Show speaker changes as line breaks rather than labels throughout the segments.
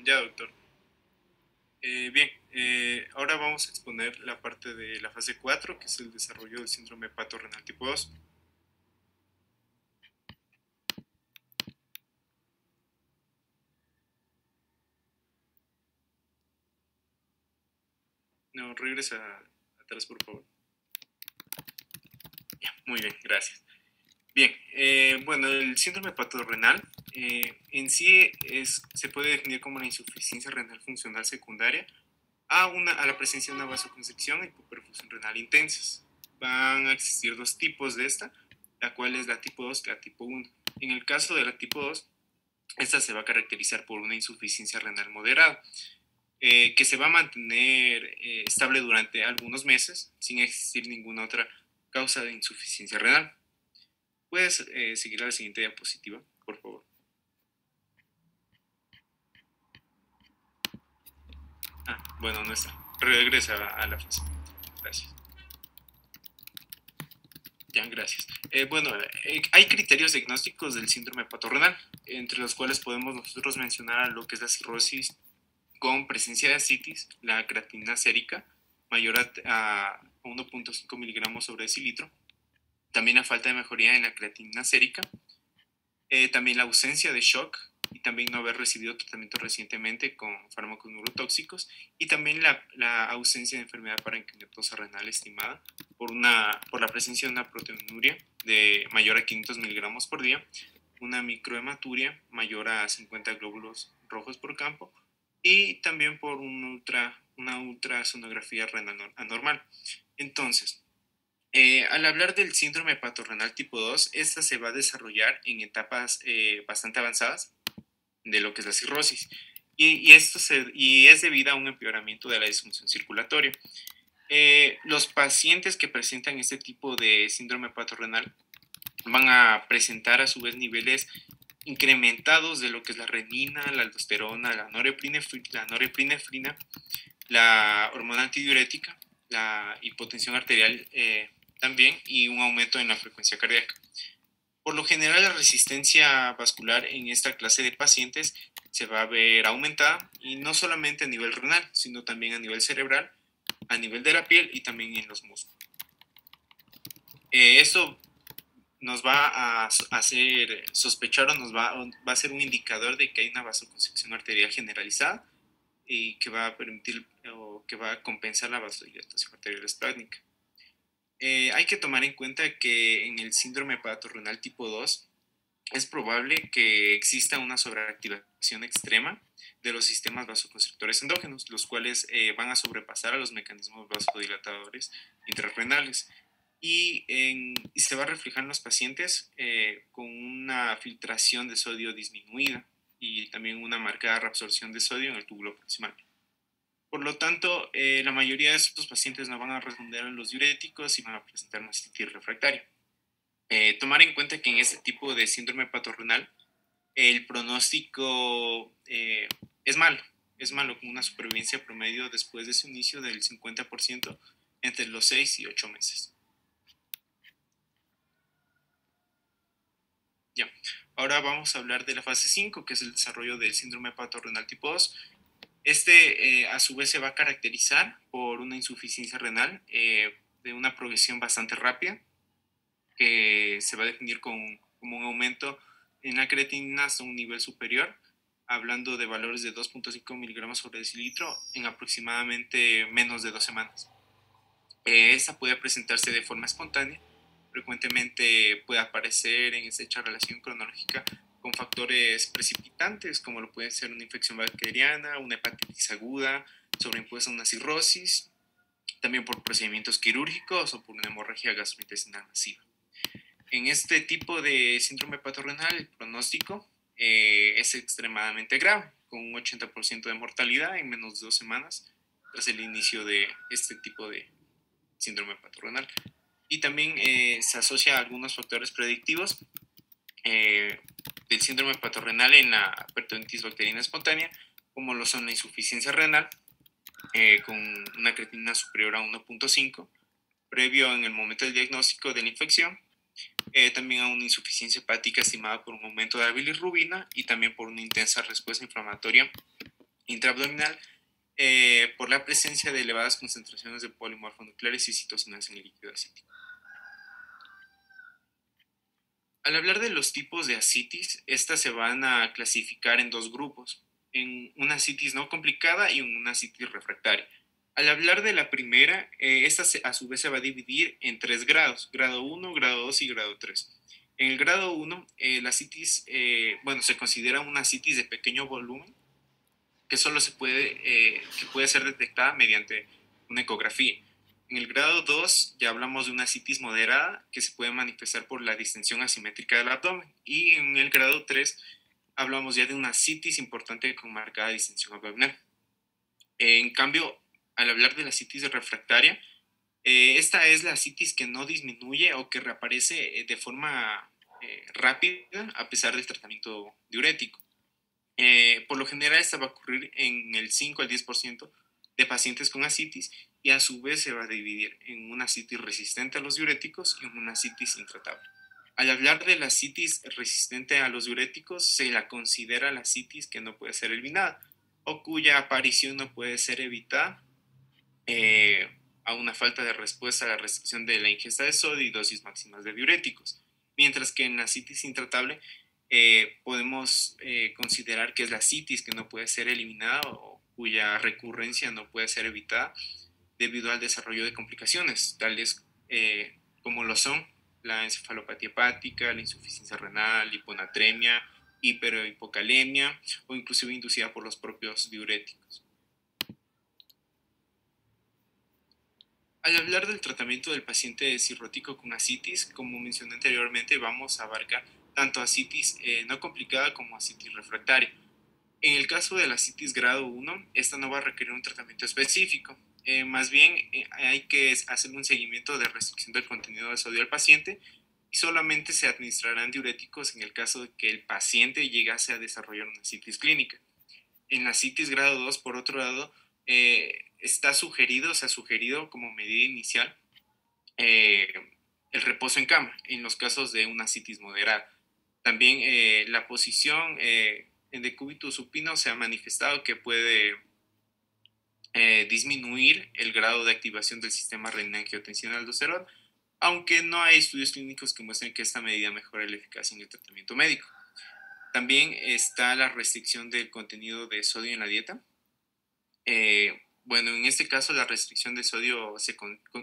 Ya, doctor. Bien, ahora vamos a exponer la parte de la fase 4, que es el desarrollo del síndrome hepatorrenal tipo 2. No, regresa atrás, por favor. Ya, muy bien, gracias. Bien, bueno, el síndrome hepatorrenal en sí se puede definir como una insuficiencia renal funcional secundaria a la presencia de una vasoconstricción y hipoperfusión renal intensas. Van a existir dos tipos de esta, la cual es la tipo 2 y la tipo 1. En el caso de la tipo 2, esta se va a caracterizar por una insuficiencia renal moderada, que se va a mantener estable durante algunos meses sin existir ninguna otra causa de insuficiencia renal. Puedes seguir a la siguiente diapositiva, por favor. Bueno, no está. Regresa a la fase. Gracias. Ya, gracias. Bueno, hay criterios diagnósticos del síndrome hepatorrenal, entre los cuales podemos nosotros mencionar lo que es la cirrosis con presencia de ascitis, la creatinina sérica mayor a 1.5 miligramos sobre decilitro, también la falta de mejoría en la creatinina sérica, también la ausencia de shock y también no haber recibido tratamiento recientemente con fármacos neurotóxicos y también la ausencia de enfermedad parenquimatosa renal estimada por la presencia de una proteinuria de mayor a 500 miligramos por día, una microhematuria mayor a 50 glóbulos rojos por campo y también por una ultrasonografía renal anormal. Entonces, al hablar del síndrome hepatorrenal tipo 2, esta se va a desarrollar en etapas bastante avanzadas de lo que es la cirrosis. Y es debido a un empeoramiento de la disfunción circulatoria. Los pacientes que presentan este tipo de síndrome hepatorrenal van a presentar a su vez niveles incrementados de lo que es la renina, la aldosterona, la norepinefrina, la hormona antidiurética, la hipotensión arterial también y un aumento en la frecuencia cardíaca. Por lo general, la resistencia vascular en esta clase de pacientes se va a ver aumentada y no solamente a nivel renal, sino también a nivel cerebral, a nivel de la piel y también en los músculos. Esto nos va a hacer sospechar o va a ser un indicador de que hay una vasoconstricción arterial generalizada y que va a permitir o que va a compensar la vasodilatación arterial esplácnica. Hay que tomar en cuenta que en el síndrome hepatorrenal tipo 2 es probable que exista una sobreactivación extrema de los sistemas vasoconstrictores endógenos, los cuales van a sobrepasar a los mecanismos vasodilatadores intrarrenales y se va a reflejar en los pacientes con una filtración de sodio disminuida y también una marcada reabsorción de sodio en el túbulo proximal. Por lo tanto, la mayoría de estos pacientes no van a responder a los diuréticos y van a presentar mastitis refractaria. Tomar en cuenta que en este tipo de síndrome hepatorrenal el pronóstico es malo, con una supervivencia promedio después de su inicio del 50% entre los 6 y 8 meses. Ya. Ahora vamos a hablar de la fase 5, que es el desarrollo del síndrome hepatorrenal tipo 2. A su vez se va a caracterizar por una insuficiencia renal de una progresión bastante rápida, que se va a definir como un aumento en la creatinina hasta un nivel superior, hablando de valores de 2.5 miligramos sobre decilitro en aproximadamente menos de 2 semanas. Esta puede presentarse de forma espontánea, frecuentemente puede aparecer en estrecha relación cronológica con factores precipitantes, como lo puede ser una infección bacteriana, una hepatitis aguda, sobreimpuesta a una cirrosis, también por procedimientos quirúrgicos o por una hemorragia gastrointestinal masiva. En este tipo de síndrome hepatorrenal, el pronóstico es extremadamente grave, con un 80% de mortalidad en menos de 2 semanas tras el inicio de este tipo de síndrome hepatorrenal. Y también se asocia a algunos factores predictivos del síndrome hepatorrenal en la peritonitis bacteriana espontánea, como lo son la insuficiencia renal, con una creatinina superior a 1.5, previo en el momento del diagnóstico de la infección, también a una insuficiencia hepática estimada por un aumento de la bilirrubina y también por una intensa respuesta inflamatoria intraabdominal por la presencia de elevadas concentraciones de polimorfonucleares y citosinas en el líquido asítico. Al hablar de los tipos de asitis, estas se van a clasificar en dos grupos, en una asitis no complicada y en una asitis refractaria. Al hablar de la primera, esta a su vez se va a dividir en tres grados, grado 1, grado 2 y grado 3. En el grado 1, la asitis, se considera una asitis de pequeño volumen que solo que puede ser detectada mediante una ecografía. En el grado 2 ya hablamos de una asitis moderada que se puede manifestar por la distensión asimétrica del abdomen. Y en el grado 3 hablamos ya de una asitis importante con marcada distensión abdominal. En cambio, al hablar de la asitis refractaria, esta es la asitis que no disminuye o que reaparece de forma rápida a pesar del tratamiento diurético. Por lo general, esta va a ocurrir en el 5 al 10% de pacientes con asitis y a su vez se va a dividir en una asitis resistente a los diuréticos y en una asitis intratable. Al hablar de la asitis resistente a los diuréticos, se la considera la asitis que no puede ser eliminada o cuya aparición no puede ser evitada a una falta de respuesta a la restricción de la ingesta de sodio y dosis máximas de diuréticos. Mientras que en la asitis intratable podemos considerar que es la asitis que no puede ser eliminada o cuya recurrencia no puede ser evitada debido al desarrollo de complicaciones, tales como lo son la encefalopatía hepática, la insuficiencia renal, hiponatremia, hipocalemia o inclusive inducida por los propios diuréticos. Al hablar del tratamiento del paciente cirrótico con asitis, como mencioné anteriormente, vamos a abarcar tanto asitis no complicada como asitis refractaria. En el caso de la asitis grado 1, esta no va a requerir un tratamiento específico. Más bien hay que hacer un seguimiento de restricción del contenido de sodio al paciente y solamente se administrarán diuréticos en el caso de que el paciente llegase a desarrollar una asitis clínica. En la asitis grado 2, por otro lado, se ha sugerido como medida inicial el reposo en cama en los casos de una asitis moderada. También la posición en decúbito supino se ha manifestado que puede disminuir el grado de activación del sistema renina-angiotensina-aldosterona, aunque no hay estudios clínicos que muestren que esta medida mejora la eficacia en el tratamiento médico. También está la restricción del contenido de sodio en la dieta. En este caso la restricción de sodio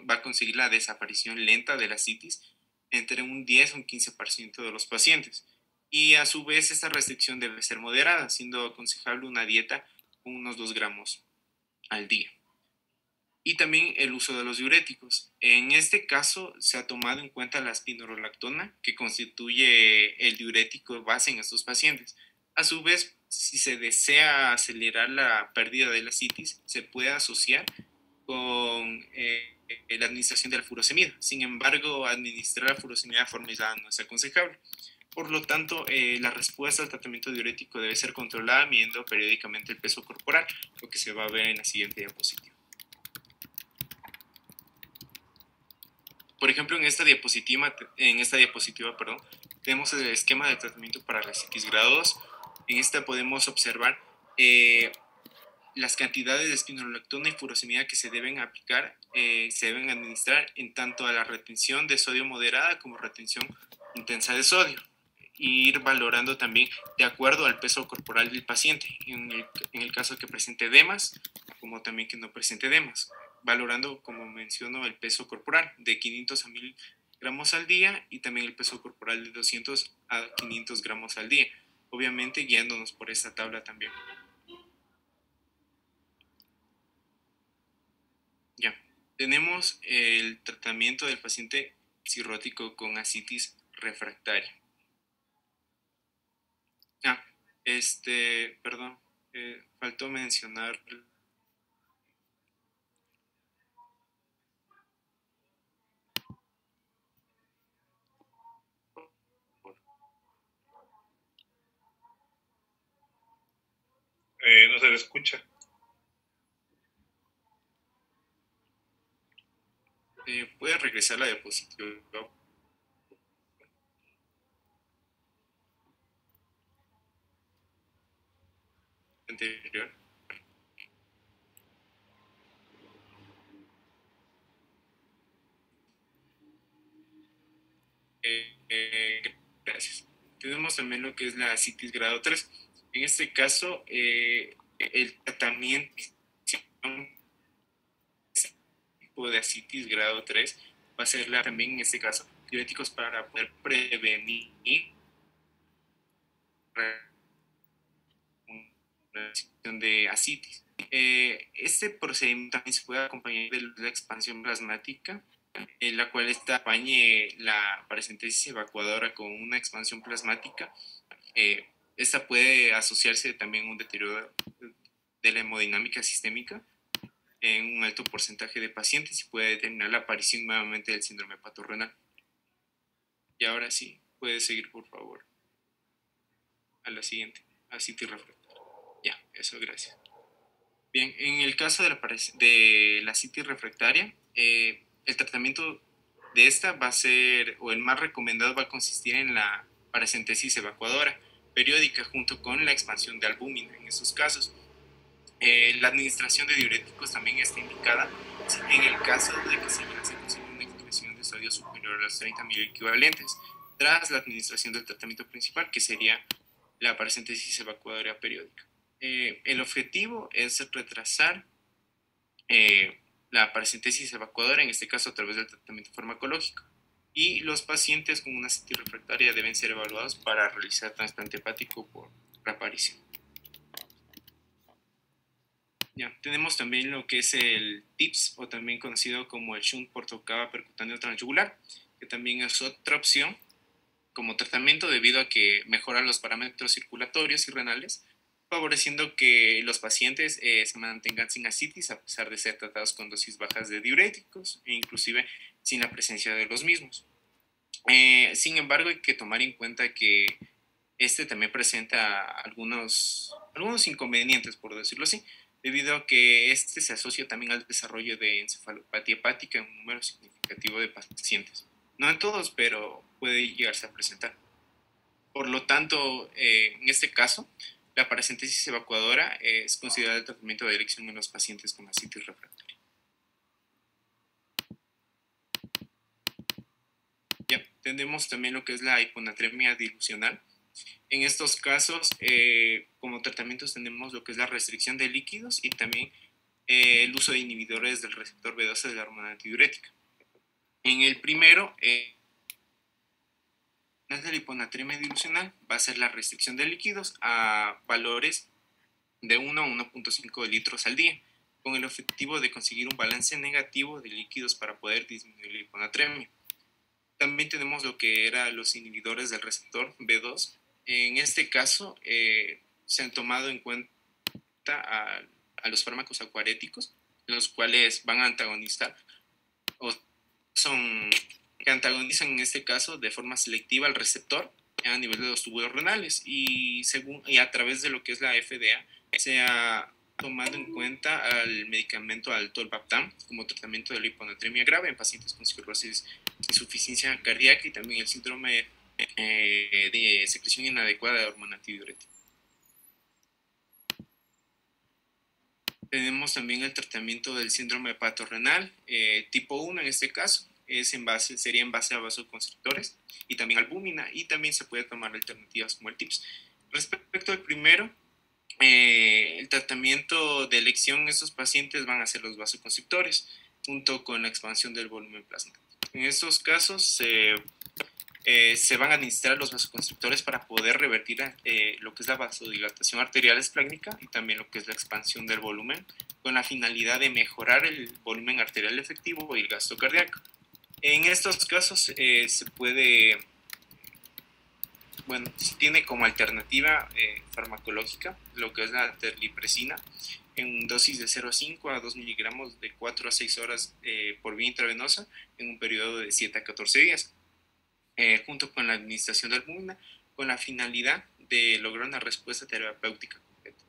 va a conseguir la desaparición lenta de la asitis entre un 10 y un 15% de los pacientes. Y a su vez esta restricción debe ser moderada, siendo aconsejable una dieta con unos 2 gramos al día. Y también el uso de los diuréticos. En este caso se ha tomado en cuenta la spironolactona, que constituye el diurético base en estos pacientes. A su vez, si se desea acelerar la pérdida de la asitis, se puede asociar con la administración de la furosemida. Sin embargo, administrar la furosemida de forma aislada no es aconsejable. Por lo tanto, la respuesta al tratamiento diurético debe ser controlada midiendo periódicamente el peso corporal, lo que se va a ver en la siguiente diapositiva. Por ejemplo, en esta diapositiva, tenemos el esquema de tratamiento para la asitis grado 2. En esta podemos observar las cantidades de spironolactona y furosemida que se deben aplicar, se deben administrar en tanto a la retención de sodio moderada como retención intensa de sodio. Y ir valorando también de acuerdo al peso corporal del paciente, en el caso que presente edemas, como también que no presente edemas, valorando, como menciono, el peso corporal de 500 a 1000 gramos al día y también el peso corporal de 200 a 500 gramos al día, obviamente guiándonos por esta tabla también. Ya, tenemos el tratamiento del paciente cirrótico con asitis refractaria. Perdón, faltó mencionar
no se le escucha.
¿Puede regresar la diapositiva anterior? tenemos también lo que es la citis grado 3. En este caso, el tratamiento de asitis grado 3 va a ser también en este caso diuréticos para poder prevenir una situación de asitis. Este procedimiento también se puede acompañar de la expansión plasmática, en la cual acompañe la paracentesis evacuadora con una expansión plasmática. Esta puede asociarse también a un deterioro de la hemodinámica sistémica en un alto porcentaje de pacientes y puede determinar la aparición nuevamente del síndrome hepatorenal. Y ahora sí, puede seguir por favor a la siguiente, asitis refractaria. Ya, eso, gracias. Bien, en el caso de la asitis refractaria, el tratamiento de esta va a ser, o el más recomendado va a consistir en la paracentesis evacuadora periódica junto con la expansión de albúmina en esos casos. La administración de diuréticos también está indicada en el caso de que se llegue a conseguir una excreción de sodio superior a los 30 miliequivalentes tras la administración del tratamiento principal, que sería la paracentesis evacuadora periódica. El objetivo es retrasar la paracentesis evacuadora, en este caso a través del tratamiento farmacológico. Y los pacientes con una asitis refractaria deben ser evaluados para realizar trasplante hepático por reaparición. Ya, tenemos también lo que es el TIPS, o también conocido como el shunt portocava percutáneo transyugular, que también es otra opción como tratamiento debido a que mejora los parámetros circulatorios y renales, favoreciendo que los pacientes se mantengan sin asitis a pesar de ser tratados con dosis bajas de diuréticos e inclusive sin la presencia de los mismos. Sin embargo, hay que tomar en cuenta que este también presenta algunos inconvenientes, por decirlo así, debido a que este se asocia también al desarrollo de encefalopatía hepática en un número significativo de pacientes. No en todos, pero puede llegarse a presentar. Por lo tanto, en este caso, la paracentesis evacuadora es considerada el tratamiento de elección en los pacientes con asitis refractaria. Ya, tenemos también lo que es la hiponatremia dilucional. En estos casos, como tratamientos tenemos lo que es la restricción de líquidos y también el uso de inhibidores del receptor B12 de la hormona antidiurética. En el primero, de la hiponatremia dilucional va a ser la restricción de líquidos a valores de 1 a 1.5 litros al día, con el objetivo de conseguir un balance negativo de líquidos para poder disminuir la hiponatremia. También tenemos lo que eran los inhibidores del receptor B2. En este caso, se han tomado en cuenta a los fármacos acuaréticos, los cuales van a antagonizar o que antagonizan en este caso de forma selectiva al receptor a nivel de los túbulos renales y a través de lo que es la FDA se ha tomado en cuenta al medicamento al tolvaptan como tratamiento de la hiponatremia grave en pacientes con cirrosis, insuficiencia cardíaca y también el síndrome de secreción inadecuada de hormona antidiurética. Tenemos también el tratamiento del síndrome hepatorenal tipo 1 en este caso, sería en base a vasoconstrictores y también albúmina, y también se puede tomar alternativas como el TIPS. Respecto al primero, el tratamiento de elección en estos pacientes van a ser los vasoconstrictores junto con la expansión del volumen plasmático. En estos casos se van a administrar los vasoconstrictores para poder revertir lo que es la vasodilatación arterial esplénica y también lo que es la expansión del volumen, con la finalidad de mejorar el volumen arterial efectivo y el gasto cardíaco. En estos casos se puede, bueno, se tiene como alternativa farmacológica lo que es la terlipresina en dosis de 0,5 a 2 miligramos de 4 a 6 horas por vía intravenosa en un periodo de 7 a 14 días. Junto con la administración de albúmina, con la finalidad de lograr una respuesta terapéutica completa.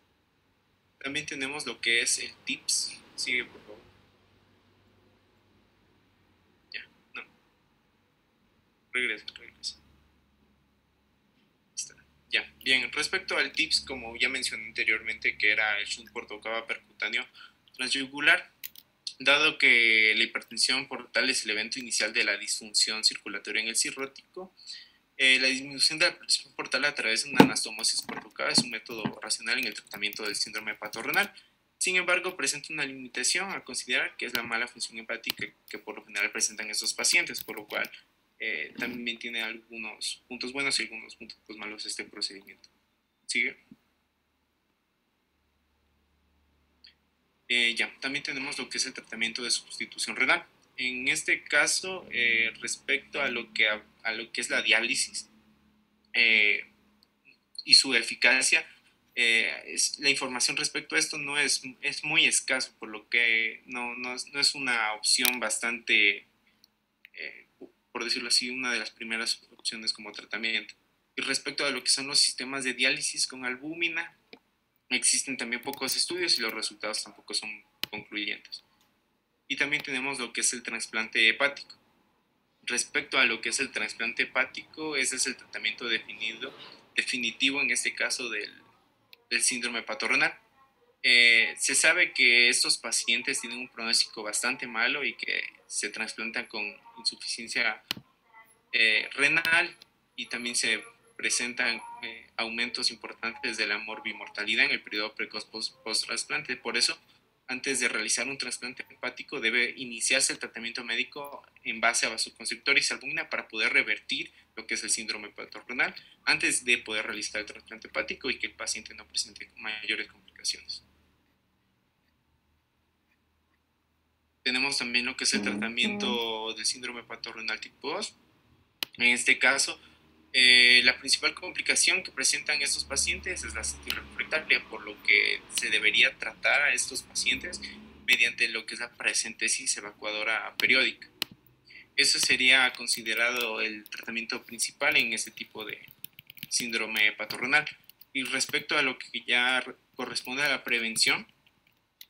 También tenemos lo que es el TIPS. Sigue, por favor. Ya, no. Regresa. Está. Ya, bien. Respecto al TIPS, como ya mencioné anteriormente, que era el shunt portocava percutáneo transyugular, dado que la hipertensión portal es el evento inicial de la disfunción circulatoria en el cirrótico, La disminución de la presión portal a través de una anastomosis por boca es un método racional en el tratamiento del síndrome hepatorrenal. Sin embargo, presenta una limitación a considerar, que es la mala función hepática que por lo general presentan estos pacientes, por lo cual también tiene algunos puntos buenos y algunos puntos malos este procedimiento. ¿Sigue? Ya, también tenemos lo que es el tratamiento de sustitución renal. En este caso, respecto a lo que es la diálisis y su eficacia, la información respecto a esto no es muy escaso, por lo que no es una opción bastante, por decirlo así, una de las primeras opciones como tratamiento. Y respecto a lo que son los sistemas de diálisis con albúmina, existen también pocos estudios y los resultados tampoco son concluyentes. Y también tenemos lo que es el trasplante hepático. Respecto a lo que es el trasplante hepático, ese es el tratamiento definitivo en este caso del síndrome hepatorrenal. Se sabe que estos pacientes tienen un pronóstico bastante malo y que se trasplantan con insuficiencia renal, y también se presentan aumentos importantes de la morbimortalidad en el periodo precoz post-trasplante. Por eso, antes de realizar un trasplante hepático, debe iniciarse el tratamiento médico en base a vasoconstrictor y albúmina para poder revertir lo que es el síndrome hepatorrenal antes de poder realizar el trasplante hepático y que el paciente no presente mayores complicaciones. Tenemos también lo que es el tratamiento del síndrome hepatorrenal tipo 2. En este caso, la principal complicación que presentan estos pacientes es la cistitis refractaria, por lo que se debería tratar a estos pacientes mediante lo que es la paracentesis evacuadora periódica. Eso sería considerado el tratamiento principal en este tipo de síndrome hepatorrenal. Y respecto a lo que ya corresponde a la prevención,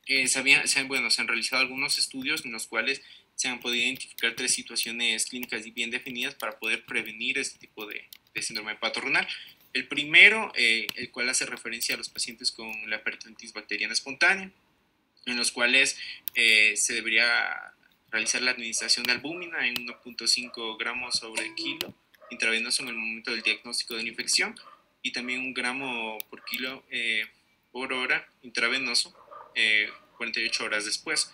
se han realizado algunos estudios en los cuales se han podido identificar 3 situaciones clínicas bien definidas para poder prevenir este tipo de síndrome hepatorrenal. El primero, el cual hace referencia a los pacientes con la peritonitis bacteriana espontánea, en los cuales se debería realizar la administración de albúmina en 1.5 gramos sobre kilo intravenoso en el momento del diagnóstico de la infección, y también 1 gramo por kilo por hora intravenoso 48 horas después,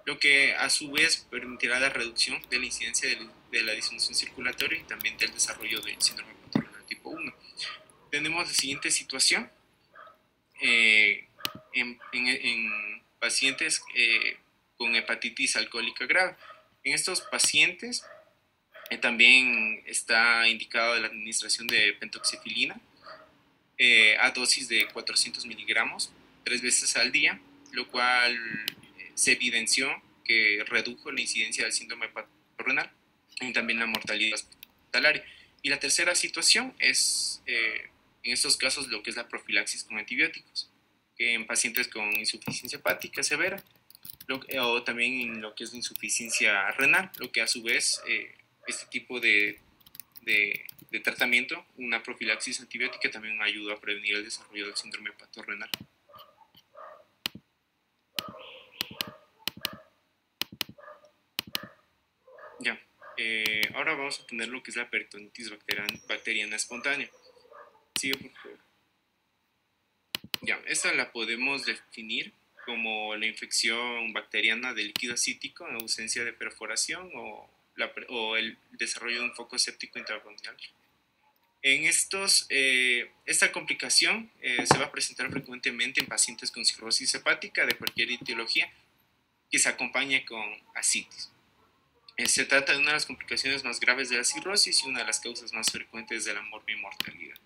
lo que a su vez permitirá la reducción de la incidencia de la disfunción circulatoria y también del desarrollo del síndrome hepatorrenal tipo 1. Tenemos la siguiente situación en pacientes con hepatitis alcohólica grave. En estos pacientes también está indicada la administración de pentoxifilina a dosis de 400 miligramos 3 veces al día, lo cual se evidenció que redujo la incidencia del síndrome hepatorrenal y también la mortalidad hospitalaria. Y la tercera situación es, en estos casos, lo que es la profilaxis con antibióticos, que en pacientes con insuficiencia hepática severa, o también en lo que es la insuficiencia renal, lo que a su vez este tipo de tratamiento, una profilaxis antibiótica, también ayuda a prevenir el desarrollo del síndrome hepatorrenal. Ya, ahora vamos a tener lo que es la peritonitis bacteriana espontánea. Sigue, por favor. Ya, esta la podemos definir como la infección bacteriana del líquido acítico en ausencia de perforación o el desarrollo de un foco séptico intraabdominal. En esta complicación se va a presentar frecuentemente en pacientes con cirrosis hepática de cualquier etiología que se acompañe con ascitis. Se trata de una de las complicaciones más graves de la cirrosis y una de las causas más frecuentes de la morbimortalidad.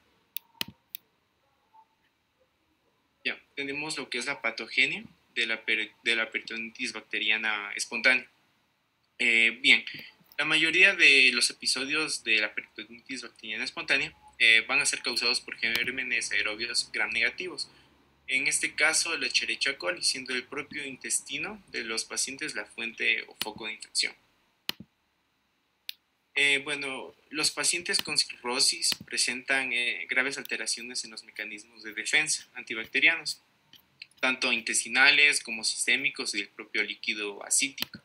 Ya, tenemos lo que es la patogenia de la peritonitis bacteriana espontánea. Bien, la mayoría de los episodios de la peritonitis bacteriana espontánea van a ser causados por gérmenes aerobios gram negativos. En este caso, el Escherichia coli, siendo el propio intestino de los pacientes la fuente o foco de infección. Bueno, los pacientes con cirrosis presentan graves alteraciones en los mecanismos de defensa antibacterianos, tanto intestinales como sistémicos y del propio líquido acítico.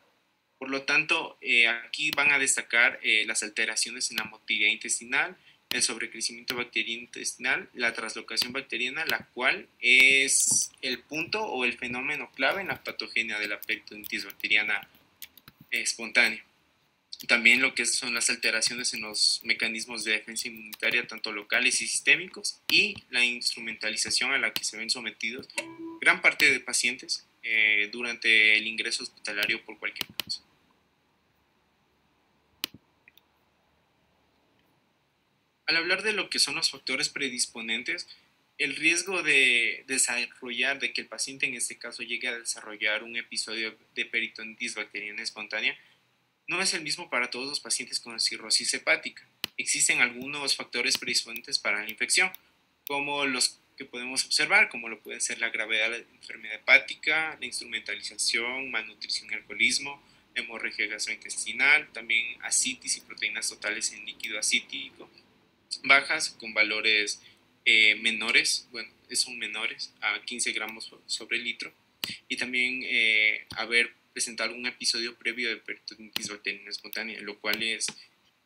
Por lo tanto, aquí van a destacar las alteraciones en la motilidad intestinal el sobrecrecimiento bacteriano intestinal, la translocación bacteriana, la cual es el punto o el fenómeno clave en la patogenia de la peritonitis bacteriana espontánea. También lo que son las alteraciones en los mecanismos de defensa inmunitaria, tanto locales y sistémicos, y la instrumentalización a la que se ven sometidos gran parte de pacientes durante el ingreso hospitalario por cualquier causa. Al hablar de lo que son los factores predisponentes, el riesgo de desarrollar, de que el paciente en este caso llegue a desarrollar un episodio de peritonitis bacteriana espontánea, no es el mismo para todos los pacientes con cirrosis hepática. Existen algunos factores predisponentes para la infección, como los que podemos observar, como lo pueden ser la gravedad de la enfermedad hepática, la instrumentalización, malnutrición y alcoholismo, hemorragia gastrointestinal, también ascitis y proteínas totales en líquido acítico bajas con valores menores, bueno, son menores a 15 gramos sobre litro, y también haber presentado un episodio previo de peritonitis bacteriana espontánea, lo cual es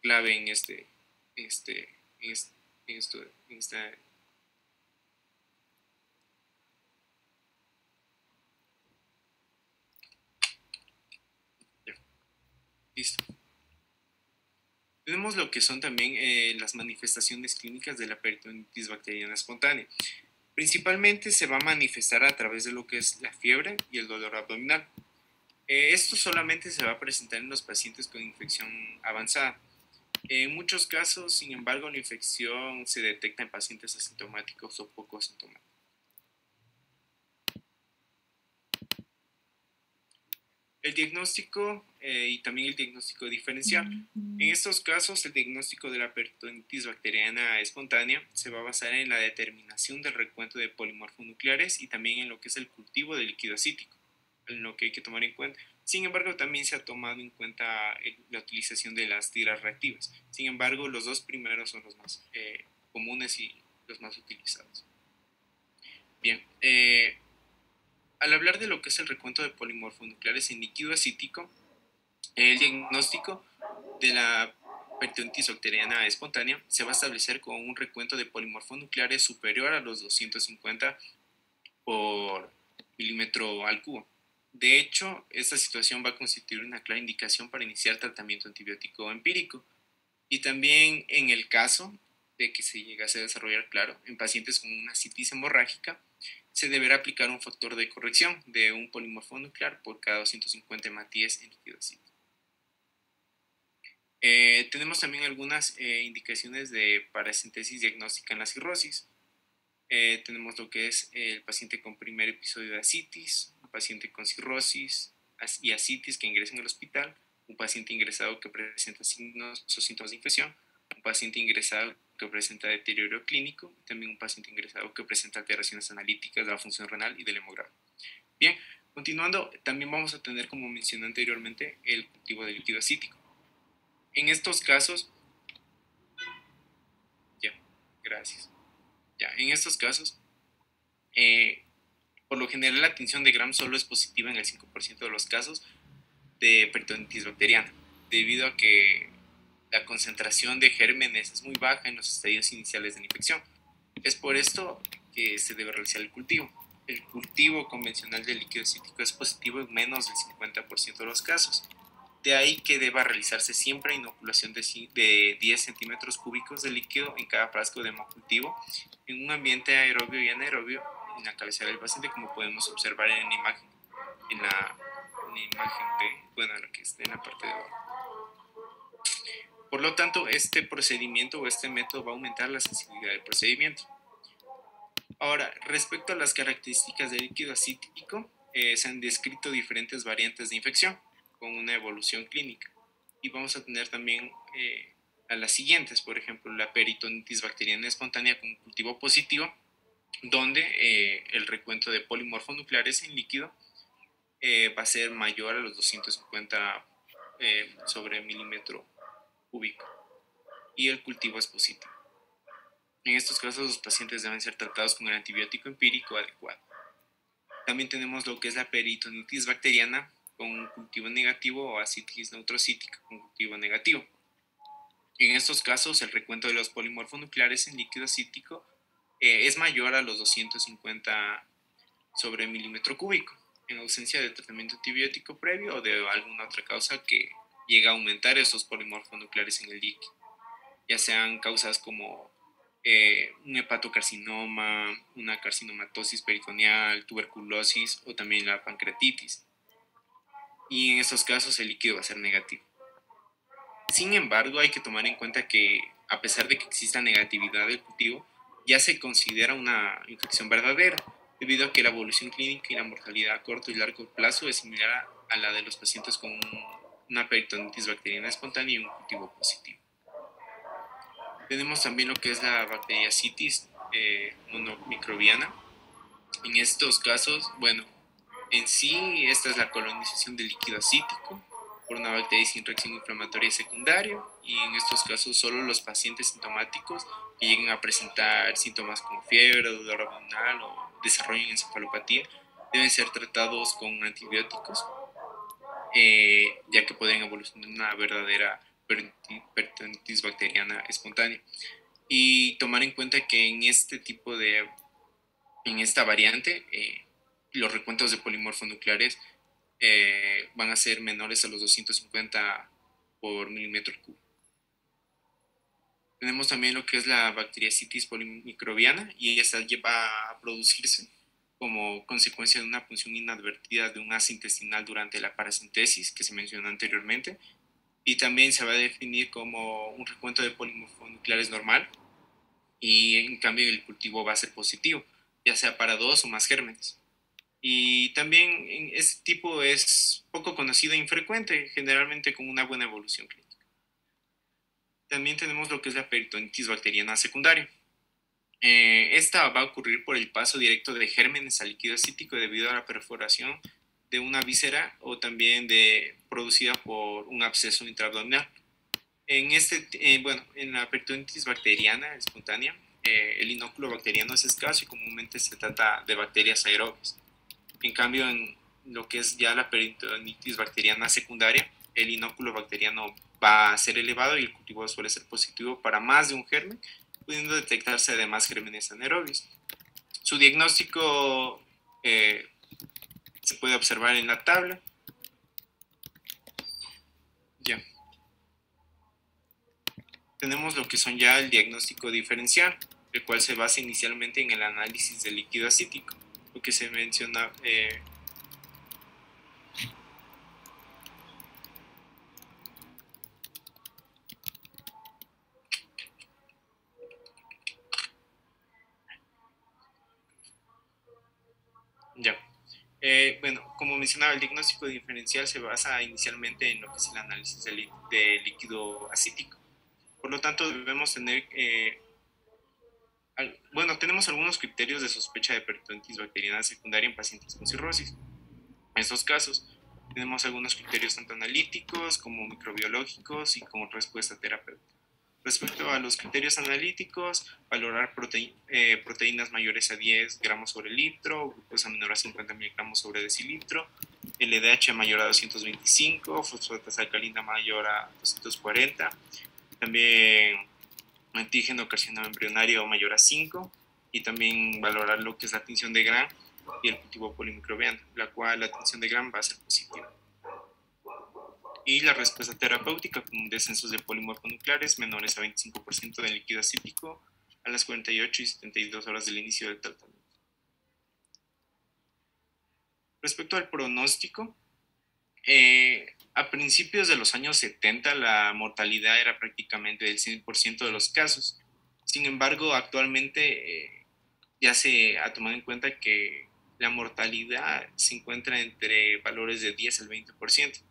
clave en esta. Ya, listo. Tenemos lo que son también las manifestaciones clínicas de la peritonitis bacteriana espontánea. Principalmente se va a manifestar a través de lo que es la fiebre y el dolor abdominal. Esto solamente se va a presentar en los pacientes con infección avanzada. En muchos casos, sin embargo, la infección se detecta en pacientes asintomáticos o poco asintomáticos. El diagnóstico y también el diagnóstico diferencial. En estos casos, el diagnóstico de la peritonitis bacteriana espontánea se va a basar en la determinación del recuento de polimorfonucleares y también en lo que es el cultivo de líquido acítico, en lo que hay que tomar en cuenta. Sin embargo, también se ha tomado en cuenta la utilización de las tiras reactivas. Sin embargo, los dos primeros son los más comunes y los más utilizados. Bien, al hablar de lo que es el recuento de polimorfonucleares en líquido acítico, el diagnóstico de la peritonitis bacteriana espontánea se va a establecer con un recuento de polimorfonucleares superior a los 250 por milímetro al cubo. De hecho, esta situación va a constituir una clara indicación para iniciar tratamiento antibiótico empírico. Y también en el caso de que se llegase a desarrollar, claro, en pacientes con una citis hemorrágica, se deberá aplicar un factor de corrección de un polimorfonuclear por cada 250 hematíes en líquido acítico. Tenemos también algunas indicaciones de parasíntesis diagnóstica en la cirrosis. Tenemos lo que es el paciente con primer episodio de ascitis, un paciente con cirrosis y ascitis que ingresa en el hospital, un paciente ingresado que presenta signos o síntomas de infección, un paciente ingresado que presenta deterioro clínico, y también un paciente ingresado que presenta alteraciones analíticas de la función renal y del hemograma. Bien, continuando, también vamos a tener, como mencioné anteriormente, el cultivo de líquido acítico. En estos casos, gracias. En estos casos, por lo general la tinción de Gram solo es positiva en el 5% de los casos de peritonitis bacteriana, debido a que la concentración de gérmenes es muy baja en los estadios iniciales de la infección. Es por esto que se debe realizar el cultivo. El cultivo convencional del líquido acítico es positivo en menos del 50% de los casos. De ahí que deba realizarse siempre inoculación de 10 centímetros cúbicos de líquido en cada frasco de hemocultivo en un ambiente aerobio y anaerobio en la cabecera del paciente, como podemos observar en la imagen, en la imagen B, bueno, la que está en la parte de abajo. Por lo tanto, este procedimiento o este método va a aumentar la sensibilidad del procedimiento. Ahora, respecto a las características del líquido acítico, se han descrito diferentes variantes de infección con una evolución clínica. Y vamos a tener también a las siguientes, por ejemplo, la peritonitis bacteriana espontánea con cultivo positivo, donde el recuento de polimorfonucleares en líquido va a ser mayor a los 250 sobre milímetro cúbico, y el cultivo es positivo. En estos casos, los pacientes deben ser tratados con el antibiótico empírico adecuado. También tenemos lo que es la peritonitis bacteriana con cultivo negativo o ascitis neutrocítica con cultivo negativo. En estos casos, el recuento de los polimorfonucleares en líquido acítico es mayor a los 250 sobre milímetro cúbico, en ausencia de tratamiento antibiótico previo o de alguna otra causa que llega a aumentar estos polimorfonucleares en el líquido, ya sean causas como un hepatocarcinoma, una carcinomatosis peritoneal, tuberculosis o también la pancreatitis. Y en estos casos el líquido va a ser negativo. Sin embargo, hay que tomar en cuenta que a pesar de que exista negatividad del cultivo, ya se considera una infección verdadera, debido a que la evolución clínica y la mortalidad a corto y largo plazo es similar a la de los pacientes con una peritonitis bacteriana espontánea y un cultivo positivo. Tenemos también lo que es la bacteriacitis monomicrobiana. En estos casos, bueno, en sí esta es la colonización del líquido acítico por una bacteria sin reacción inflamatoria secundaria, y en estos casos solo los pacientes sintomáticos que lleguen a presentar síntomas como fiebre, dolor abdominal o desarrollen encefalopatía deben ser tratados con antibióticos, ya que pueden evolucionar una verdadera peritonitis bacteriana espontánea. Y tomar en cuenta que en esta variante, los recuentos de polimorfonucleares van a ser menores a los 250 por milímetro cúbico. Tenemos también lo que es la bacteriacitis polimicrobiana, y esta lleva a producirse como consecuencia de una función inadvertida de un asa intestinal durante la paracentesis que se mencionó anteriormente, y también se va a definir como un recuento de polimorfonucleares normal, y en cambio el cultivo va a ser positivo, ya sea para 2 o más gérmenes. Y también este tipo es poco conocido e infrecuente, generalmente con una buena evolución clínica. También tenemos lo que es la peritonitis bacteriana secundaria. Esta va a ocurrir por el paso directo de gérmenes al líquido acítico debido a la perforación de una víscera o también producida por un absceso intraabdominal. En la peritonitis bacteriana espontánea, el inóculo bacteriano es escaso y comúnmente se trata de bacterias aerobias. En cambio, en lo que es ya la peritonitis bacteriana secundaria, el inóculo bacteriano va a ser elevado y el cultivo suele ser positivo para más de un germen, pudiendo detectarse además gérmenes anaerobios. Su diagnóstico se puede observar en la tabla. Ya. Tenemos lo que son ya el diagnóstico diferencial, el cual se basa inicialmente en el análisis del líquido acítico, lo que se menciona ya. Como mencionaba, el diagnóstico diferencial se basa inicialmente en lo que es el análisis de líquido acítico. Por lo tanto, debemos tener, tenemos algunos criterios de sospecha de peritonitis bacteriana secundaria en pacientes con cirrosis. En estos casos, tenemos algunos criterios tanto analíticos como microbiológicos y como respuesta terapéutica. Respecto a los criterios analíticos, valorar proteínas mayores a 10 gramos sobre litro, glucosa menor a 50 miligramos sobre decilitro, LDH mayor a 225, fosfatasa alcalina mayor a 240, también antígeno carcinoma embrionario mayor a 5, y también valorar lo que es la tinción de Gram y el cultivo polimicrobiano, la cual la tinción de Gram va a ser positiva. Y la respuesta terapéutica con descensos de polimorfonucleares menores a 25% del líquido acítico a las 48 y 72 horas del inicio del tratamiento. Respecto al pronóstico, a principios de los años 70 la mortalidad era prácticamente del 100% de los casos. Sin embargo, actualmente ya se ha tomado en cuenta que la mortalidad se encuentra entre valores de 10 al 20%.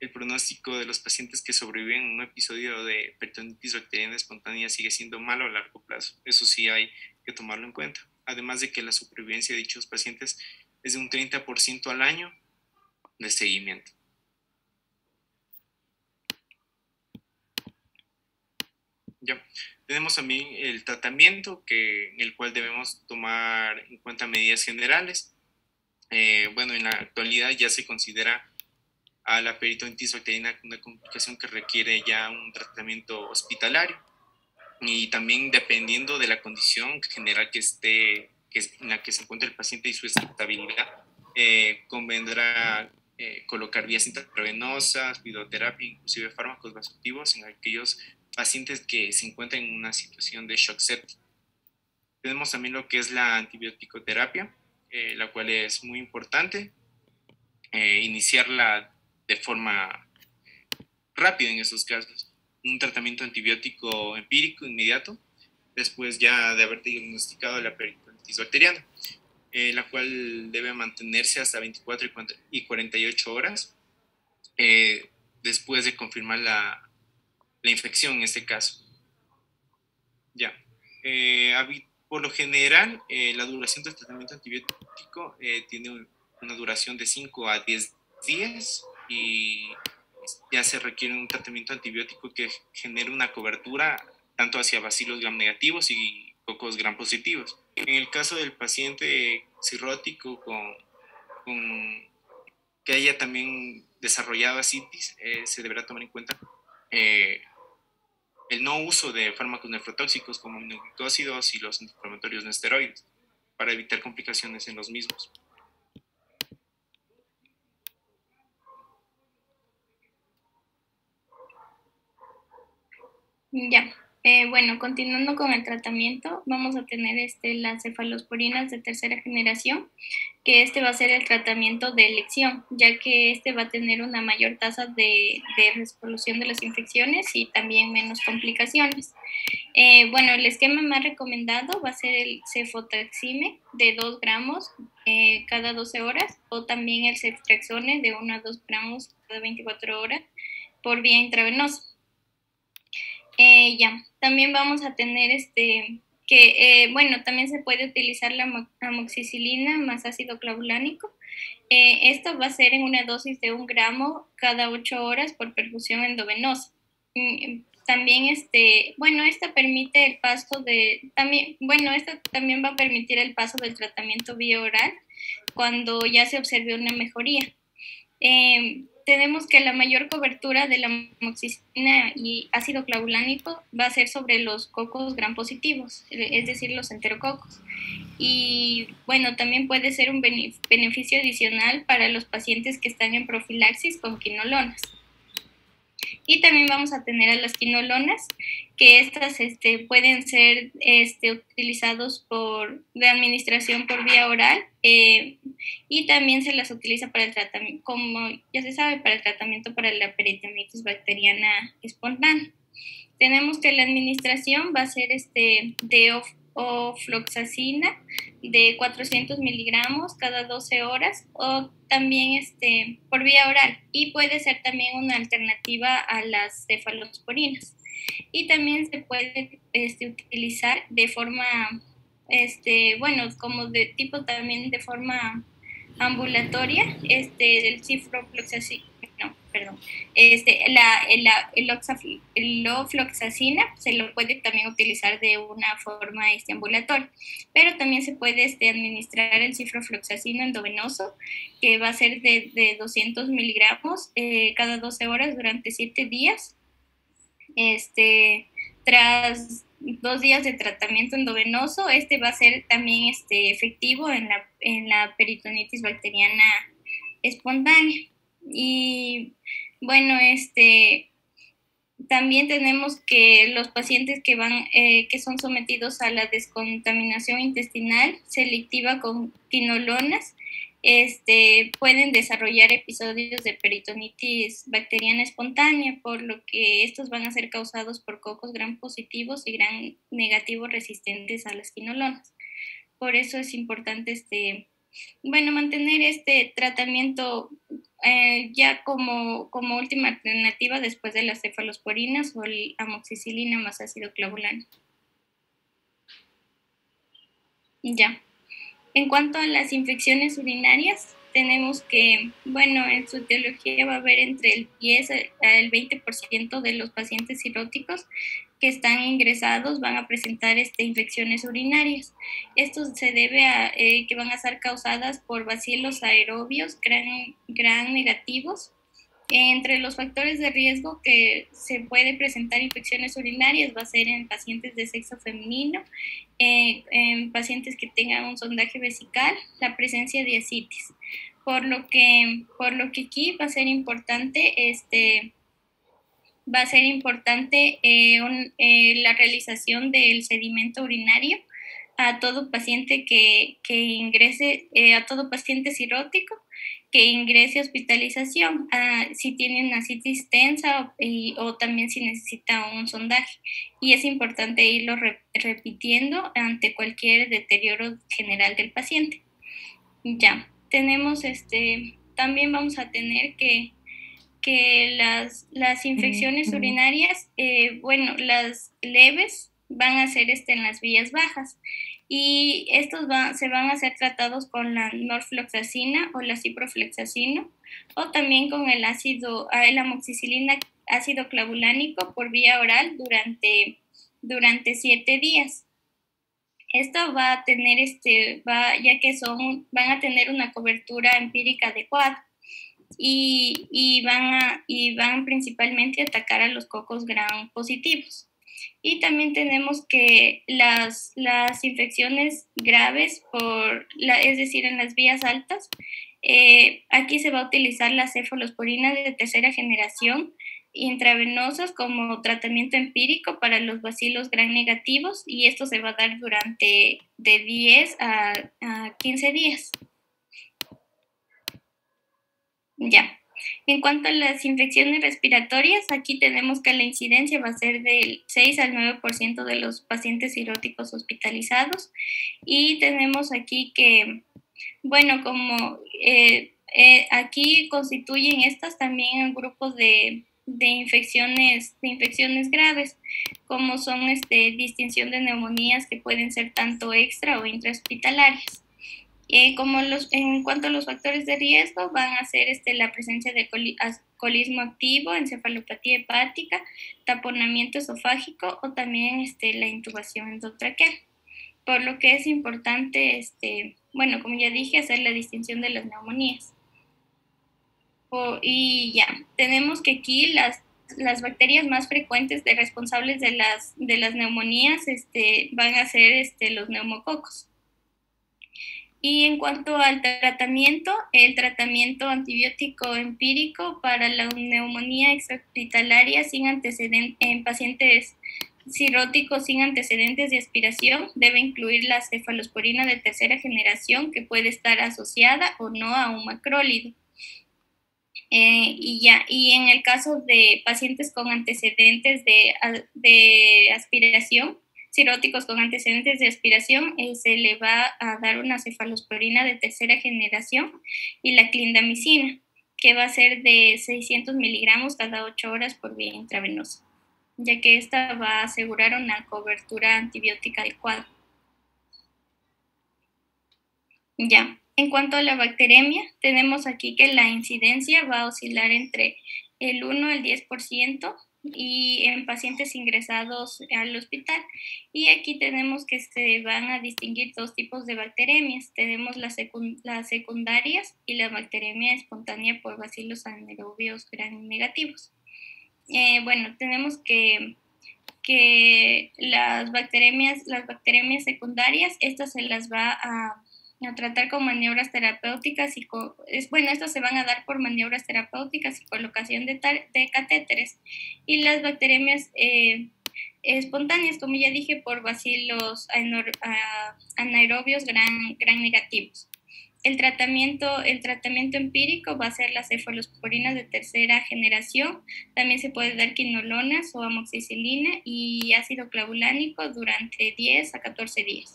El pronóstico de los pacientes que sobreviven a un episodio de peritonitis bacteriana espontánea sigue siendo malo a largo plazo. Eso sí hay que tomarlo en cuenta. Además de que la supervivencia de dichos pacientes es de un 30% al año de seguimiento. Ya. Tenemos también el tratamiento en el cual debemos tomar en cuenta medidas generales. En la actualidad ya se considera a la peritonitis bacteriana, una complicación que requiere ya un tratamiento hospitalario. Y también dependiendo de la condición general en la que se encuentra el paciente y su estabilidad, convendrá colocar vías intravenosas, fluidoterapia, inclusive fármacos vasoactivos en aquellos pacientes que se encuentran en una situación de shock séptico. Tenemos también lo que es la antibiótico-terapia, la cual es muy importante, iniciarla de forma rápida en estos casos. Un tratamiento antibiótico empírico inmediato, después ya de haber diagnosticado la peritonitis bacteriana, la cual debe mantenerse hasta 24 y 48 horas después de confirmar la infección en este caso. Ya. Por lo general, la duración del tratamiento antibiótico tiene una duración de 5 a 10 días y ya se requiere un tratamiento antibiótico que genere una cobertura tanto hacia bacilos gram negativos y cocos gram positivos. En el caso del paciente cirrótico que haya también desarrollado ascitis, se deberá tomar en cuenta el no uso de fármacos nefrotóxicos como aminoglicósidos y los antiinflamatorios no esteroides para evitar complicaciones en los mismos.
Ya. Bueno, continuando con el tratamiento, vamos a tener las cefalosporinas de tercera generación, que va a ser el tratamiento de elección, ya que va a tener una mayor tasa de resolución de las infecciones y también menos complicaciones. Bueno, el esquema más recomendado va a ser el cefotaxime de 2 gramos cada 12 horas, o también el ceftriaxone de 1 a 2 gramos cada 24 horas por vía intravenosa. Ya, también vamos a tener bueno, también se puede utilizar la amoxicilina más ácido clavulánico. Esto va a ser en una dosis de 1 gramo cada 8 horas por perfusión endovenosa. También, bueno, esta permite el paso esta también va a permitir el paso del tratamiento vía oral cuando ya se observe una mejoría. Tenemos que la mayor cobertura de la amoxicilina y ácido clavulánico va a ser sobre los cocos gram positivos, es decir, los enterococos. Y bueno, también puede ser un beneficio adicional para los pacientes que están en profilaxis con quinolonas. Y también vamos a tener a las quinolonas, que estas pueden ser utilizados de administración por vía oral, y también se las utiliza para el tratamiento, como ya se sabe, para el tratamiento para la peritonitis bacteriana espontánea. Tenemos que la administración va a ser de ofloxacina de 400 miligramos cada 12 horas, o también por vía oral, y puede ser también una alternativa a las cefalosporinas. Y también se puede utilizar de forma, bueno, como de tipo también de forma ambulatoria, el ciprofloxacina, el ofloxacina se lo puede también utilizar de una forma ambulatoria, pero también se puede administrar el ciprofloxacina endovenoso, que va a ser de 200 miligramos cada 12 horas durante 7 días, tras 2 días de tratamiento endovenoso. Va a ser también efectivo en la peritonitis bacteriana espontánea. Y bueno, también tenemos que los pacientes que son sometidos a la descontaminación intestinal selectiva con quinolonas pueden desarrollar episodios de peritonitis bacteriana espontánea, por lo que estos van a ser causados por cocos gram positivos y gram negativos resistentes a las quinolonas. Por eso es importante bueno, mantener este tratamiento ya como última alternativa después de las cefalosporinas o el amoxicilina más ácido clavulánico. Ya. En cuanto a las infecciones urinarias, tenemos que, bueno, en su etiología va a haber entre el 10 al 20% de los pacientes cirróticos que están ingresados van a presentar infecciones urinarias. Esto se debe a que van a ser causadas por bacilos aerobios gram negativos, Entre los factores de riesgo que se puede presentar infecciones urinarias va a ser en pacientes de sexo femenino, en pacientes que tengan un sondaje vesical, la presencia de ascitis. Por lo que aquí va a ser importante la realización del sedimento urinario a todo paciente que ingrese, a todo paciente cirrótico que ingrese a hospitalización, si tiene una citis tensa o también si necesita un sondaje. Y es importante irlo repitiendo ante cualquier deterioro general del paciente. Ya, tenemos también vamos a tener que las infecciones urinarias, las leves van a ser en las vías bajas y estos se van a ser tratados con la norfloxacina o la ciprofloxacina o también con el la amoxicilina ácido clavulánico por vía oral durante 7 días. Esto va a tener ya que van a tener una cobertura empírica adecuada. Y van principalmente a atacar a los cocos gram positivos. Y también tenemos que las infecciones graves, es decir, en las vías altas, aquí se va a utilizar la cefalosporina de tercera generación intravenosas como tratamiento empírico para los bacilos gram negativos y esto se va a dar durante de 10 a 15 días. Ya. En cuanto a las infecciones respiratorias, aquí tenemos que la incidencia va a ser del 6 al 9% de los pacientes cirróticos hospitalizados y tenemos aquí que, como aquí constituyen estas también grupos de infecciones graves, como son distinción de neumonías que pueden ser tanto extra o intrahospitalarias. En cuanto a los factores de riesgo, van a ser la presencia de alcoholismo activo, encefalopatía hepática, taponamiento esofágico o también la intubación endotraqueal. Por lo que es importante, como ya dije, hacer la distinción de las neumonías. Y ya, tenemos que aquí las bacterias más frecuentes responsables de las neumonías van a ser los neumococos. Y en cuanto al tratamiento, el tratamiento antibiótico empírico para la neumonía extrahospitalaria en pacientes cirróticos sin antecedentes de aspiración debe incluir la cefalosporina de tercera generación que puede estar asociada o no a un macrólido. Y en el caso de pacientes con antecedentes de aspiración, cirróticos con antecedentes de aspiración, se le va a dar una cefalosporina de tercera generación y la clindamicina, que va a ser de 600 miligramos cada 8 horas por vía intravenosa, ya que esta va a asegurar una cobertura antibiótica adecuada. Ya, en cuanto a la bacteremia, tenemos aquí que la incidencia va a oscilar entre el 1 al 10%, y en pacientes ingresados al hospital. Y aquí tenemos que se van a distinguir dos tipos de bacteremias. Tenemos las secundarias y la bacteremia espontánea por bacilos anaerobios gram negativos. Tenemos que las bacteremias secundarias, estas se las va a tratar con maniobras terapéuticas estas se van a dar por maniobras terapéuticas y colocación de catéteres, y las bacterias espontáneas, como ya dije, por bacilos anaerobios gram negativos. El tratamiento empírico va a ser la cefalosporina de tercera generación. También se puede dar quinolonas o amoxicilina y ácido clavulánico durante 10 a 14 días.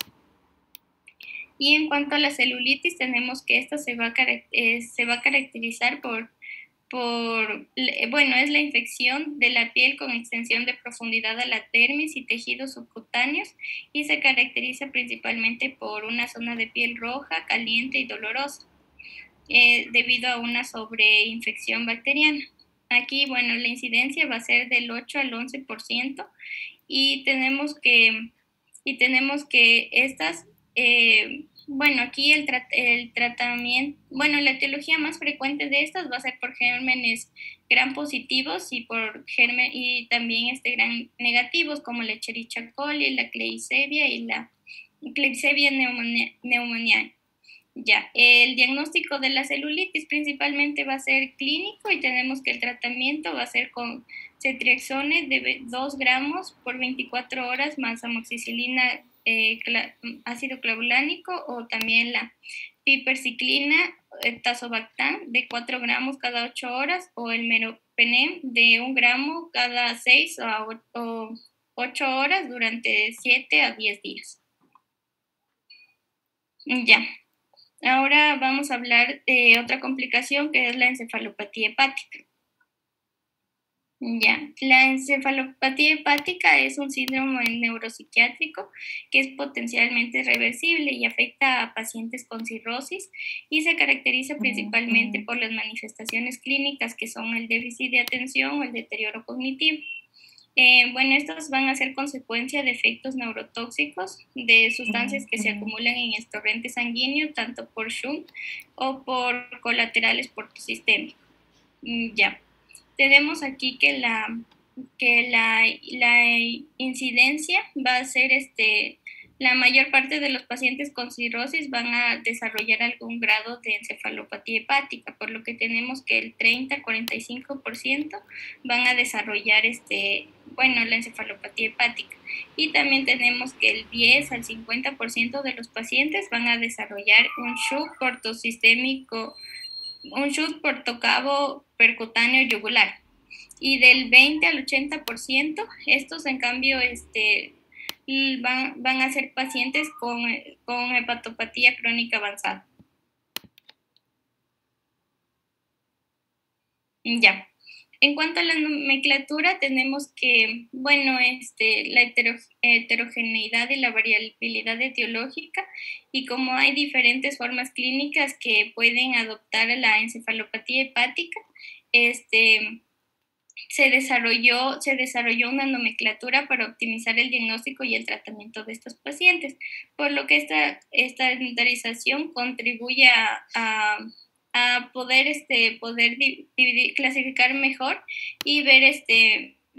Y en cuanto a la celulitis, tenemos que esta se va a caracterizar es la infección de la piel con extensión de profundidad a la dermis y tejidos subcutáneos, y se caracteriza principalmente por una zona de piel roja, caliente y dolorosa, debido a una sobreinfección bacteriana. Aquí, la incidencia va a ser del 8 al 11%, y tenemos que estas bueno, aquí el tratamiento, bueno, la etiología más frecuente de estas va a ser por gérmenes gram positivos y por y también gram negativos, como la Escherichia coli, la Klebsiella y la Klebsiella pneumoniae. Ya, el diagnóstico de la celulitis principalmente va a ser clínico y tenemos que el tratamiento va a ser con ceftriaxone de 2 gramos por 24 horas más amoxicilina, ácido clavulánico, o también la piperciclina, tazobactam de 4 gramos cada 8 horas, o el meropenem de 1 gramo cada 6 o 8 horas durante 7 a 10 días. Ya. Ahora vamos a hablar de otra complicación que es la encefalopatía hepática. Ya, la encefalopatía hepática es un síndrome neuropsiquiátrico que es potencialmente reversible y afecta a pacientes con cirrosis y se caracteriza principalmente por las manifestaciones clínicas que son el déficit de atención o el deterioro cognitivo. Bueno, estos van a ser consecuencia de efectos neurotóxicos de sustancias que se acumulan en el torrente sanguíneo, tanto por shunt o por colaterales portosistémicos. Ya, tenemos aquí que la incidencia va a ser la mayor parte de los pacientes con cirrosis van a desarrollar algún grado de encefalopatía hepática, por lo que tenemos que el 30-45% van a desarrollar la encefalopatía hepática. Y también tenemos que el 10-50% de los pacientes van a desarrollar un shock portosistémico, un shock portocavo percutáneo yugular. Y del 20-80%, estos en cambio van a ser pacientes con hepatopatía crónica avanzada. Ya. En cuanto a la nomenclatura, tenemos que, bueno, la heterogeneidad y la variabilidad etiológica, y como hay diferentes formas clínicas que pueden adoptar la encefalopatía hepática, se desarrolló una nomenclatura para optimizar el diagnóstico y el tratamiento de estos pacientes, por lo que esta estandarización contribuye a poder dividir, clasificar mejor y ver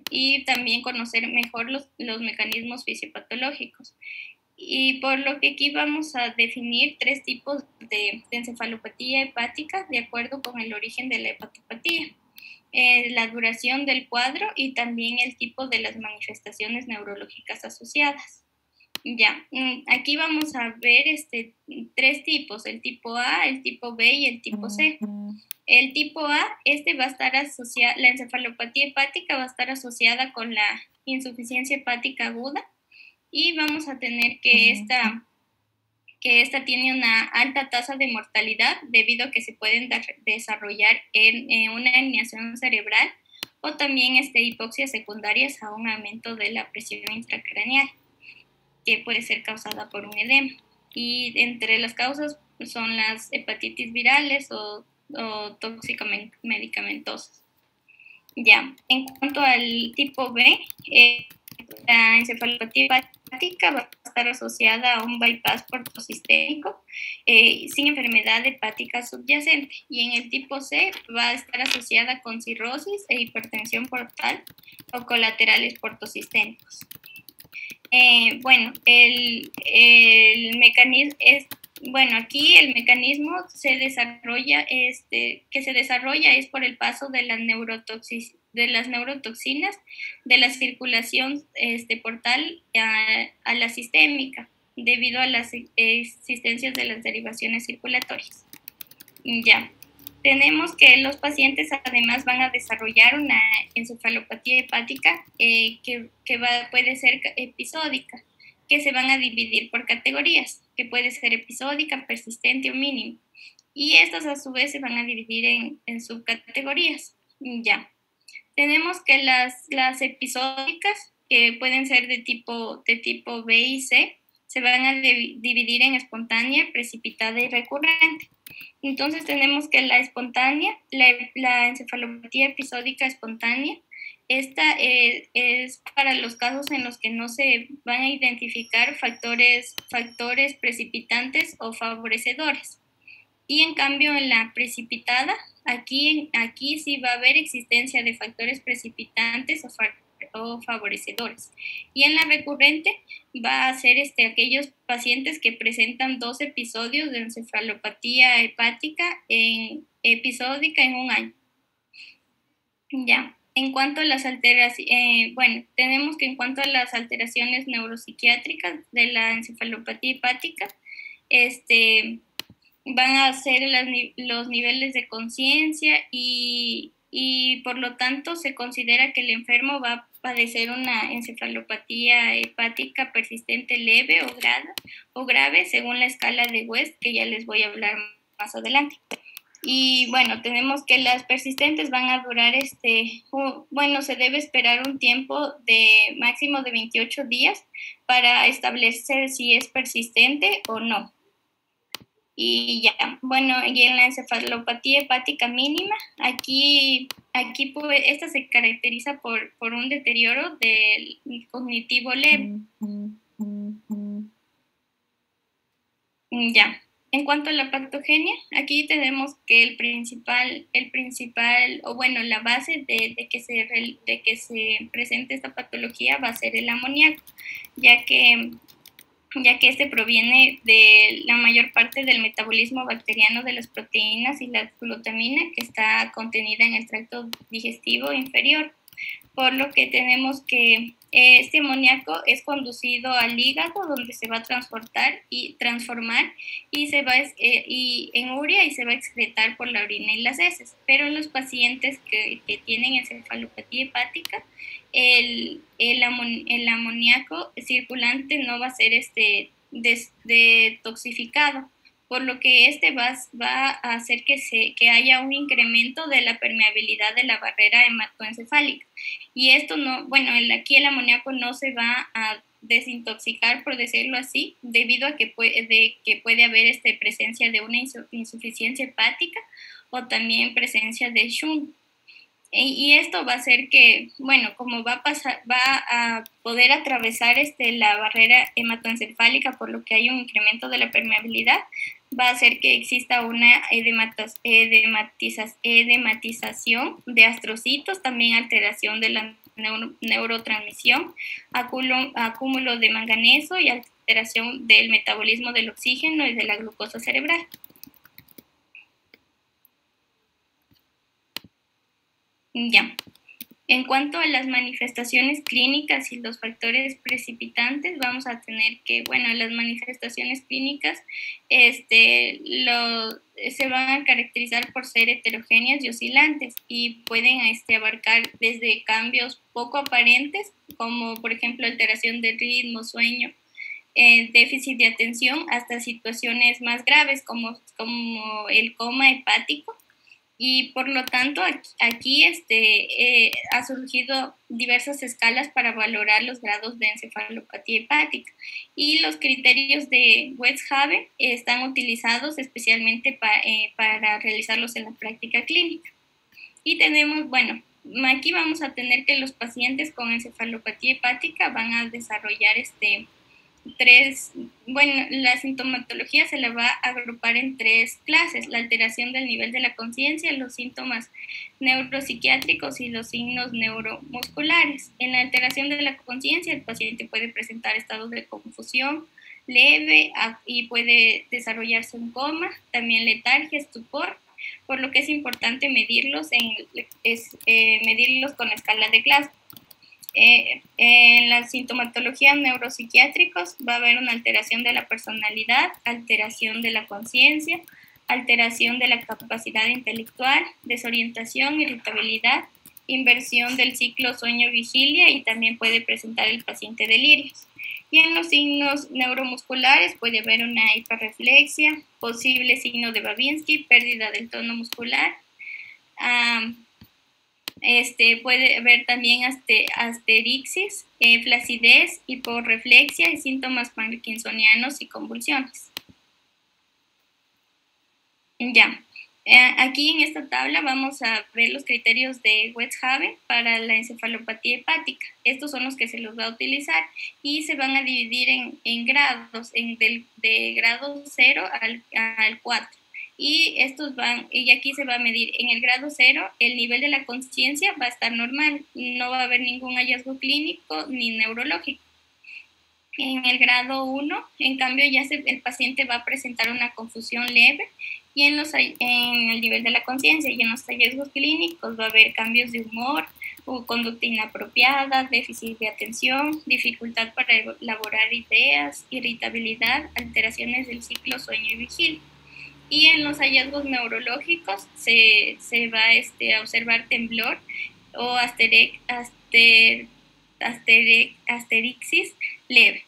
y también conocer mejor los mecanismos fisiopatológicos. Y por lo que aquí vamos a definir 3 tipos de encefalopatía hepática de acuerdo con el origen de la hepatopatía. La duración del cuadro y también el tipo de las manifestaciones neurológicas asociadas. Ya, aquí vamos a ver 3 tipos, el tipo A, el tipo B y el tipo C. El tipo A, va a estar asociado, la encefalopatía hepática va a estar asociada con la insuficiencia hepática aguda, y vamos a tener que esta tiene una alta tasa de mortalidad debido a que se pueden desarrollar en una herniación cerebral o también hipoxias secundarias a un aumento de la presión intracraneal, que puede ser causada por un edema. Y entre las causas son las hepatitis virales o tóxico-medicamentosas. Ya, en cuanto al tipo B, la encefalopatía hepática va a estar asociada a un bypass portosistémico sin enfermedad hepática subyacente, y en el tipo C va a estar asociada con cirrosis e hipertensión portal o colaterales portosistémicos. Aquí el mecanismo se desarrolla, que se desarrolla es por el paso de las neurotoxinas de la circulación portal a la sistémica, debido a las existencias de las derivaciones circulatorias. Ya. Tenemos que los pacientes además van a desarrollar una encefalopatía hepática puede ser episódica, que se van a dividir por categorías, que puede ser episódica, persistente o mínima. Y estas a su vez se van a dividir en subcategorías. Ya. Tenemos que las episódicas, que pueden ser de tipo B y C, se van a dividir en espontánea, precipitada y recurrente. Entonces tenemos que la espontánea, la encefalopatía episódica espontánea, Esta es para los casos en los que no se van a identificar factores precipitantes o favorecedores. Y en cambio en la precipitada, aquí sí va a haber existencia de factores precipitantes o favorecedores. Y en la recurrente va a ser aquellos pacientes que presentan 2 episodios de encefalopatía hepática episódica en un año. Ya. En cuanto a las alteraciones, tenemos que en cuanto a las alteraciones neuropsiquiátricas de la encefalopatía hepática, van a ser los niveles de conciencia y por lo tanto se considera que el enfermo va a padecer una encefalopatía hepática persistente leve o grave según la escala de West, que ya les voy a hablar más adelante. Y bueno, tenemos que las persistentes van a durar, se debe esperar un tiempo de máximo de 28 días para establecer si es persistente o no. Y ya, bueno, y en la encefalopatía hepática mínima, aquí esta se caracteriza por un deterioro del cognitivo leve. Ya. En cuanto a la patogenia, aquí tenemos que la base de que se presente esta patología va a ser el amoníaco, ya que este proviene de la mayor parte del metabolismo bacteriano de las proteínas y la glutamina que está contenida en el tracto digestivo inferior, por lo que tenemos que este amoníaco es conducido al hígado, donde se va a transformar en urea y se va a excretar por la orina y las heces. Pero en los pacientes que tienen encefalopatía hepática, el amoníaco circulante no va a ser detoxificado, por lo que va a hacer que haya un incremento de la permeabilidad de la barrera hematoencefálica. Y esto aquí el amoníaco no se va a desintoxicar, por decirlo así, debido a que puede haber presencia de una insuficiencia hepática o también presencia de shunt. Y esto va a hacer que, como va a poder atravesar la barrera hematoencefálica, por lo que hay un incremento de la permeabilidad, va a hacer que exista una edematización de astrocitos, también alteración de la neurotransmisión, acúmulo de manganeso y alteración del metabolismo del oxígeno y de la glucosa cerebral. Ya. En cuanto a las manifestaciones clínicas y los factores precipitantes, vamos a tener que, las manifestaciones clínicas se van a caracterizar por ser heterogéneas y oscilantes y pueden abarcar desde cambios poco aparentes, como por ejemplo alteración del ritmo, sueño, déficit de atención, hasta situaciones más graves como el coma hepático. Y por lo tanto, aquí ha surgido diversas escalas para valorar los grados de encefalopatía hepática. Y los criterios de Westhaven están utilizados especialmente para realizarlos en la práctica clínica. Y tenemos, aquí vamos a tener que los pacientes con encefalopatía hepática van a desarrollar la sintomatología se la va a agrupar en 3 clases: la alteración del nivel de la conciencia, los síntomas neuropsiquiátricos y los signos neuromusculares. En la alteración de la conciencia, el paciente puede presentar estados de confusión leve y puede desarrollarse un coma, también letargia, estupor, por lo que es importante medirlos con la escala de Glasgow. En la sintomatología neuropsiquiátricos va a haber una alteración de la personalidad, alteración de la conciencia, alteración de la capacidad intelectual, desorientación, irritabilidad, inversión del ciclo sueño-vigilia y también puede presentar el paciente delirios. Y en los signos neuromusculares puede haber una hiperreflexia, posible signo de Babinski, pérdida del tono muscular. Puede haber también asterixis, flacidez, hiporreflexia y síntomas parkinsonianos y convulsiones. Ya. Aquí en esta tabla vamos a ver los criterios de Westhaven para la encefalopatía hepática. Estos son los que se los va a utilizar y se van a dividir en grados, de grado 0 al 4. Y aquí se va a medir en el grado 0, el nivel de la conciencia va a estar normal, no va a haber ningún hallazgo clínico ni neurológico. En el grado 1, en cambio, el paciente va a presentar una confusión leve y en el nivel de la conciencia y en los hallazgos clínicos va a haber cambios de humor o conducta inapropiada, déficit de atención, dificultad para elaborar ideas, irritabilidad, alteraciones del ciclo sueño y vigilia. Y en los hallazgos neurológicos se va a observar temblor o asterixis leve.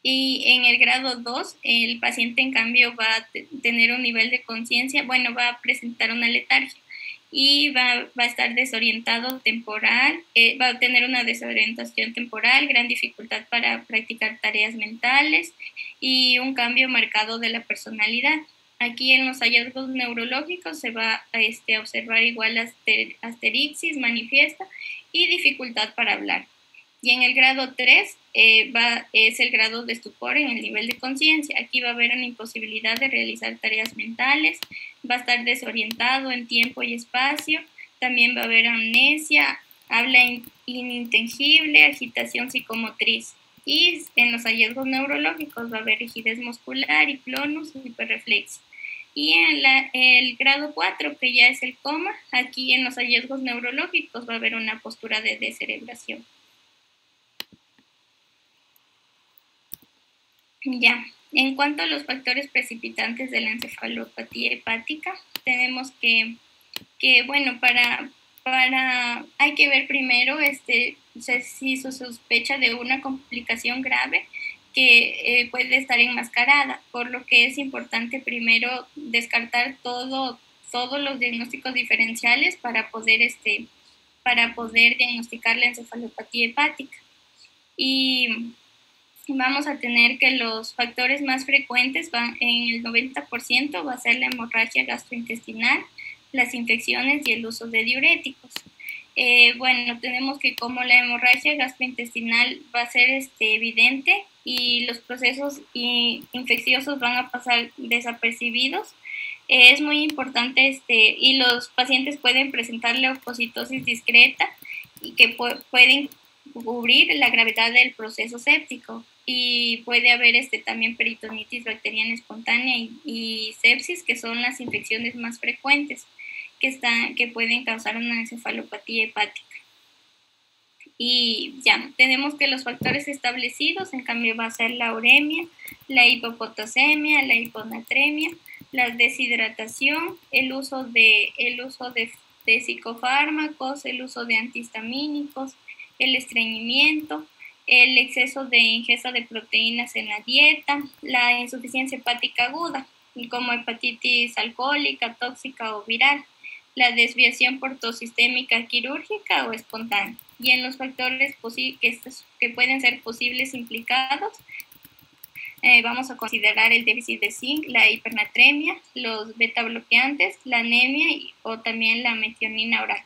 Y en el grado 2, el paciente en cambio va a tener un nivel de conciencia, va a presentar una letargia y va a estar desorientado temporal, va a tener una desorientación temporal, gran dificultad para practicar tareas mentales y un cambio marcado de la personalidad. Aquí en los hallazgos neurológicos se va a observar igual asterixis manifiesta y dificultad para hablar. Y en el grado 3 es el grado de estupor en el nivel de conciencia. Aquí va a haber una imposibilidad de realizar tareas mentales, va a estar desorientado en tiempo y espacio, también va a haber amnesia, habla inintengible, agitación psicomotriz. Y en los hallazgos neurológicos va a haber rigidez muscular y clonus, hiperreflexia. Y en el grado 4, que ya es el coma, aquí en los hallazgos neurológicos va a haber una postura de descerebración. Ya, en cuanto a los factores precipitantes de la encefalopatía hepática, tenemos que hay que ver primero si se sospecha de una complicación grave que puede estar enmascarada, por lo que es importante primero descartar todos los diagnósticos diferenciales para poder diagnosticar la encefalopatía hepática. Y vamos a tener que los factores más frecuentes en el 90% va a ser la hemorragia gastrointestinal, las infecciones y el uso de diuréticos. Tenemos que como la hemorragia gastrointestinal va a ser evidente y los procesos infecciosos van a pasar desapercibidos, es muy importante y los pacientes pueden presentar leucocitosis discreta y que pueden cubrir la gravedad del proceso séptico, y puede haber también peritonitis bacteriana espontánea y sepsis, que son las infecciones más frecuentes que pueden causar una encefalopatía hepática. Y ya, tenemos que los factores establecidos, en cambio, va a ser la uremia, la hipopotasemia, la hiponatremia, la deshidratación, el uso de psicofármacos, el uso de antihistamínicos, el estreñimiento, el exceso de ingesta de proteínas en la dieta, la insuficiencia hepática aguda, como hepatitis alcohólica, tóxica o viral, la desviación portosistémica quirúrgica o espontánea. Y en los factores que pueden ser posibles implicados, vamos a considerar el déficit de zinc, la hipernatremia, los beta bloqueantes, la anemia o también la metionina oral.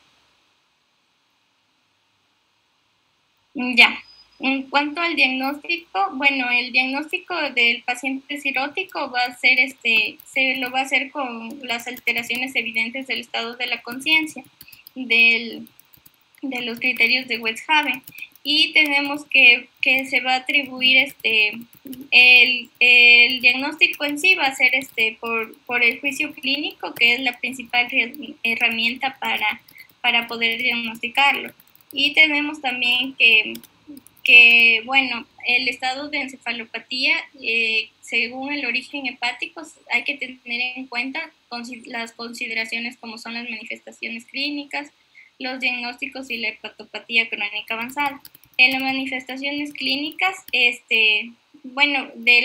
Ya, en cuanto al diagnóstico, el diagnóstico del paciente cirótico va a ser se lo va a hacer con las alteraciones evidentes del estado de la conciencia, de los criterios de Westhaven, y tenemos que se va a atribuir el diagnóstico en sí va a ser por el juicio clínico, que es la principal herramienta para poder diagnosticarlo. Y tenemos también que el estado de encefalopatía, según el origen hepático, hay que tener en cuenta las consideraciones como son las manifestaciones clínicas, los diagnósticos y la hepatopatía crónica avanzada. En las manifestaciones clínicas, de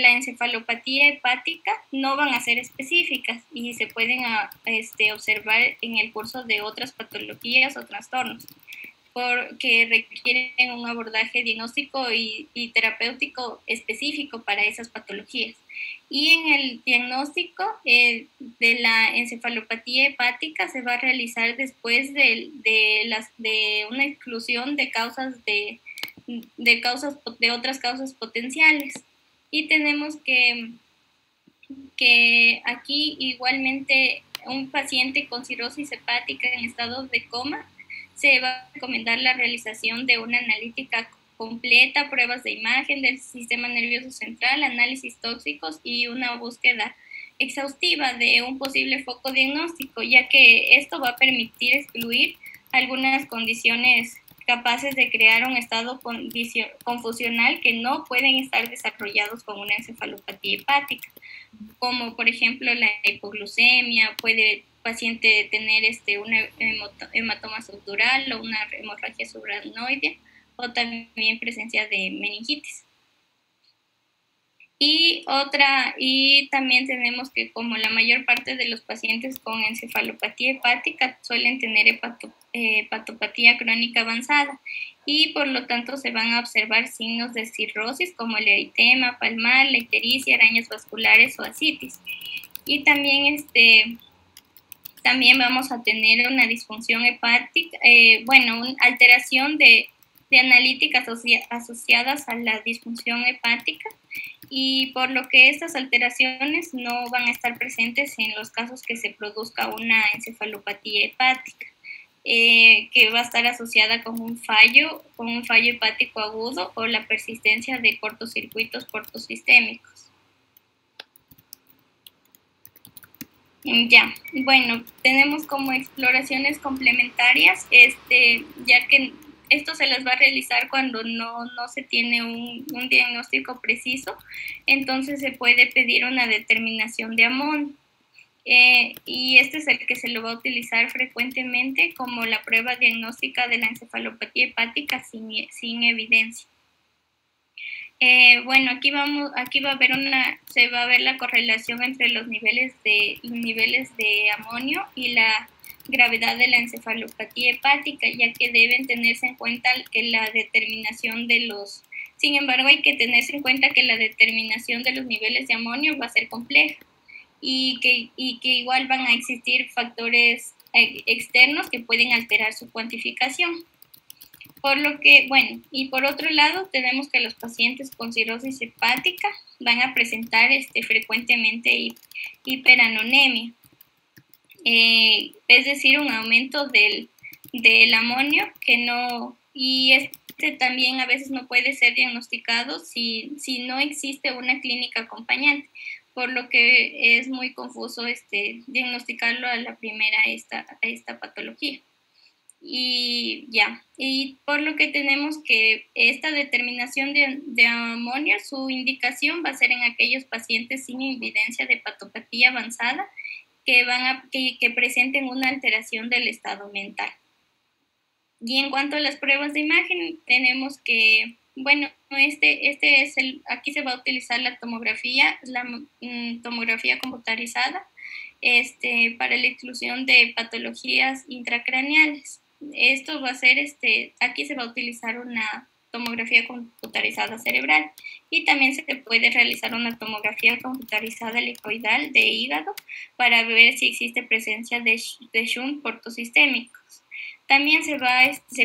la encefalopatía hepática no van a ser específicas y se pueden observar en el curso de otras patologías o trastornos. que requieren un abordaje diagnóstico y terapéutico específico para esas patologías. Y en el diagnóstico de la encefalopatía hepática se va a realizar después de una exclusión de otras causas potenciales. Y tenemos que aquí igualmente un paciente con cirrosis hepática en estado de coma se va a recomendar la realización de una analítica completa, pruebas de imagen del sistema nervioso central, análisis tóxicos y una búsqueda exhaustiva de un posible foco diagnóstico, ya que esto va a permitir excluir algunas condiciones capaces de crear un estado confusional que no pueden estar desarrollados con una encefalopatía hepática, como por ejemplo la hipoglucemia, puede el paciente tener un hematoma subdural o una hemorragia subaracnoidea, o también presencia de meningitis. Y también tenemos que, como la mayor parte de los pacientes con encefalopatía hepática suelen tener hepatopatía crónica avanzada, y por lo tanto se van a observar signos de cirrosis como el eritema palmar, la ictericia, arañas vasculares o ascitis. Y también también vamos a tener una disfunción hepática, una alteración de analíticas asociadas a la disfunción hepática, y por lo que estas alteraciones no van a estar presentes en los casos que se produzca una encefalopatía hepática, que va a estar asociada con un fallo hepático agudo o la persistencia de cortocircuitos portosistémicos. Ya, bueno, tenemos como exploraciones complementarias, ya que esto se las va a realizar cuando no se tiene un diagnóstico preciso, entonces se puede pedir una determinación de amonio. Y este es el que se lo va a utilizar frecuentemente como la prueba diagnóstica de la encefalopatía hepática sin evidencia. Aquí se va a ver la correlación entre los niveles de amonio y la gravedad de la encefalopatía hepática, ya que deben tenerse en cuenta que la determinación sin embargo, hay que tenerse en cuenta que la determinación de los niveles de amonio va a ser compleja, y que igual van a existir factores externos que pueden alterar su cuantificación. Por lo que, y por otro lado, tenemos que los pacientes con cirrosis hepática van a presentar frecuentemente hiperanonemia, es decir, un aumento del amonio y también a veces no puede ser diagnosticado si no existe una clínica acompañante, por lo que es muy confuso diagnosticarlo a la primera esta patología. Y por lo que tenemos que esta determinación de amonio, su indicación va a ser en aquellos pacientes sin evidencia de hepatopatía avanzada que presenten una alteración del estado mental. Y en cuanto a las pruebas de imagen, tenemos que, aquí se va a utilizar la tomografía computarizada para la exclusión de patologías intracraneales. Esto va a ser, aquí se va a utilizar una tomografía computarizada cerebral, y también se puede realizar una tomografía computarizada helicoidal de hígado para ver si existe presencia de shunt portosistémicos. También se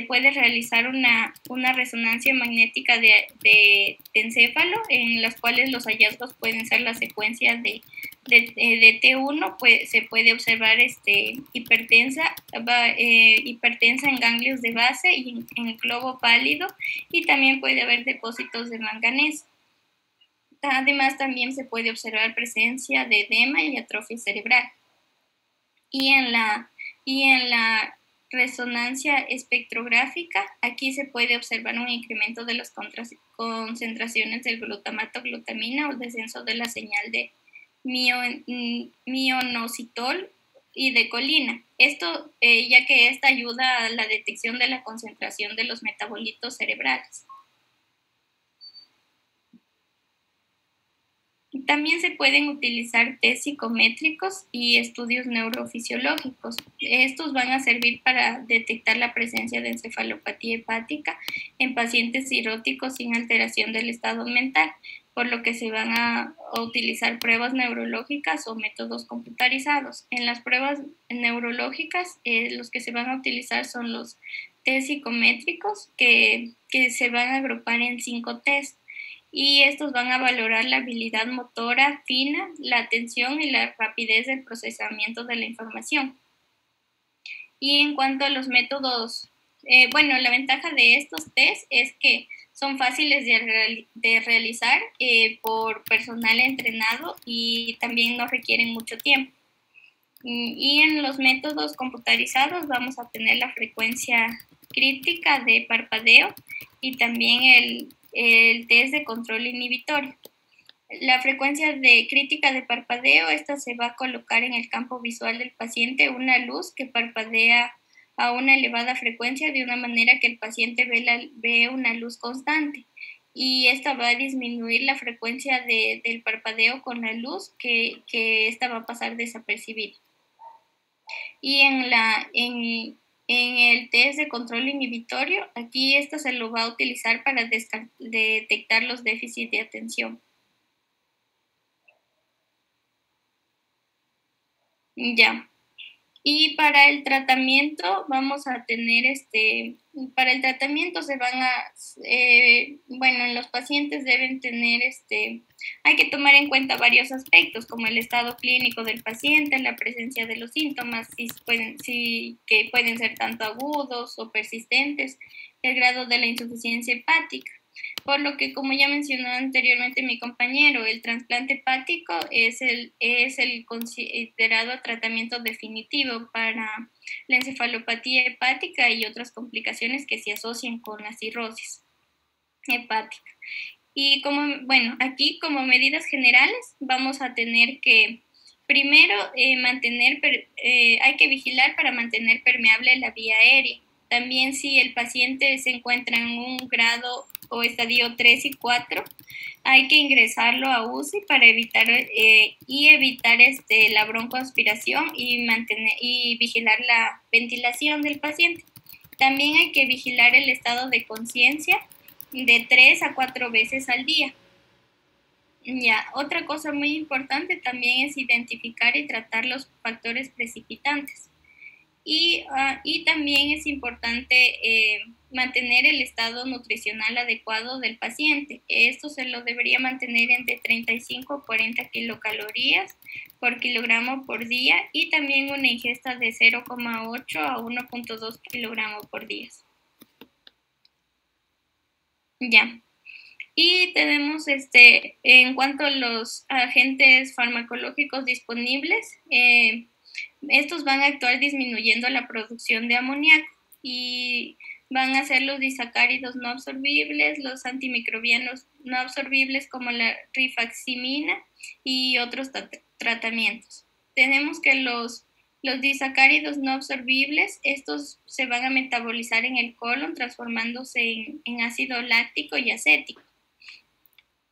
puede realizar una resonancia magnética de encéfalo, en las cuales los hallazgos pueden ser la secuencia de T1, pues se puede observar hipertensa en ganglios de base y en el globo pálido, y también puede haber depósitos de manganeso. Además, también se puede observar presencia de edema y atrofia cerebral. Y en la resonancia espectrográfica, aquí se puede observar un incremento de las concentraciones del glutamato, glutamina, o descenso de la señal de mioinositol y de colina. Esto, ya que esta ayuda a la detección de la concentración de los metabolitos cerebrales. También se pueden utilizar test psicométricos y estudios neurofisiológicos. Estos van a servir para detectar la presencia de encefalopatía hepática en pacientes cirróticos sin alteración del estado mental, por lo que se van a utilizar pruebas neurológicas o métodos computarizados. En las pruebas neurológicas, los que se van a utilizar son los test psicométricos, que se van a agrupar en 5 test. Y estos van a valorar la habilidad motora fina, la atención y la rapidez del procesamiento de la información. Y en cuanto a los métodos, la ventaja de estos test es que son fáciles de realizar por personal entrenado y también no requieren mucho tiempo. Y en los métodos computarizados vamos a tener la frecuencia crítica de parpadeo y también el test de control inhibitorio. La frecuencia crítica de parpadeo, esta se va a colocar en el campo visual del paciente una luz que parpadea a una elevada frecuencia de una manera que el paciente ve una luz constante, y esta va a disminuir la frecuencia del parpadeo con la luz, que esta va a pasar desapercibida. Y en el test de control inhibitorio, aquí esto se lo va a utilizar para detectar los déficits de atención. Ya. Y para el tratamiento vamos a tener para el tratamiento se van a, en los pacientes deben tener hay que tomar en cuenta varios aspectos, como el estado clínico del paciente, la presencia de los síntomas, que pueden ser tanto agudos o persistentes, el grado de la insuficiencia hepática. Por lo que, como ya mencionó anteriormente mi compañero, el trasplante hepático es el considerado tratamiento definitivo para la encefalopatía hepática y otras complicaciones que se asocian con la cirrosis hepática. Y aquí como medidas generales vamos a tener que, primero, hay que vigilar para mantener permeable la vía aérea. También, si el paciente se encuentra en un grado o estadio 3 y 4, hay que ingresarlo a UCI para evitar la broncoaspiración y vigilar la ventilación del paciente. También hay que vigilar el estado de conciencia de 3 a 4 veces al día. Ya, otra cosa muy importante también es identificar y tratar los factores precipitantes. Y también es importante mantener el estado nutricional adecuado del paciente. Esto se lo debería mantener entre 35 a 40 kilocalorías por kilogramo por día, y también una ingesta de 0,8 a 1,2 kilogramos por día. Ya. Y tenemos en cuanto a los agentes farmacológicos disponibles, estos van a actuar disminuyendo la producción de amoníaco y van a ser los disacáridos no absorbibles, los antimicrobianos no absorbibles como la rifaximina y otros tratamientos. Tenemos que los disacáridos no absorbibles, estos se van a metabolizar en el colon transformándose en ácido láctico y acético.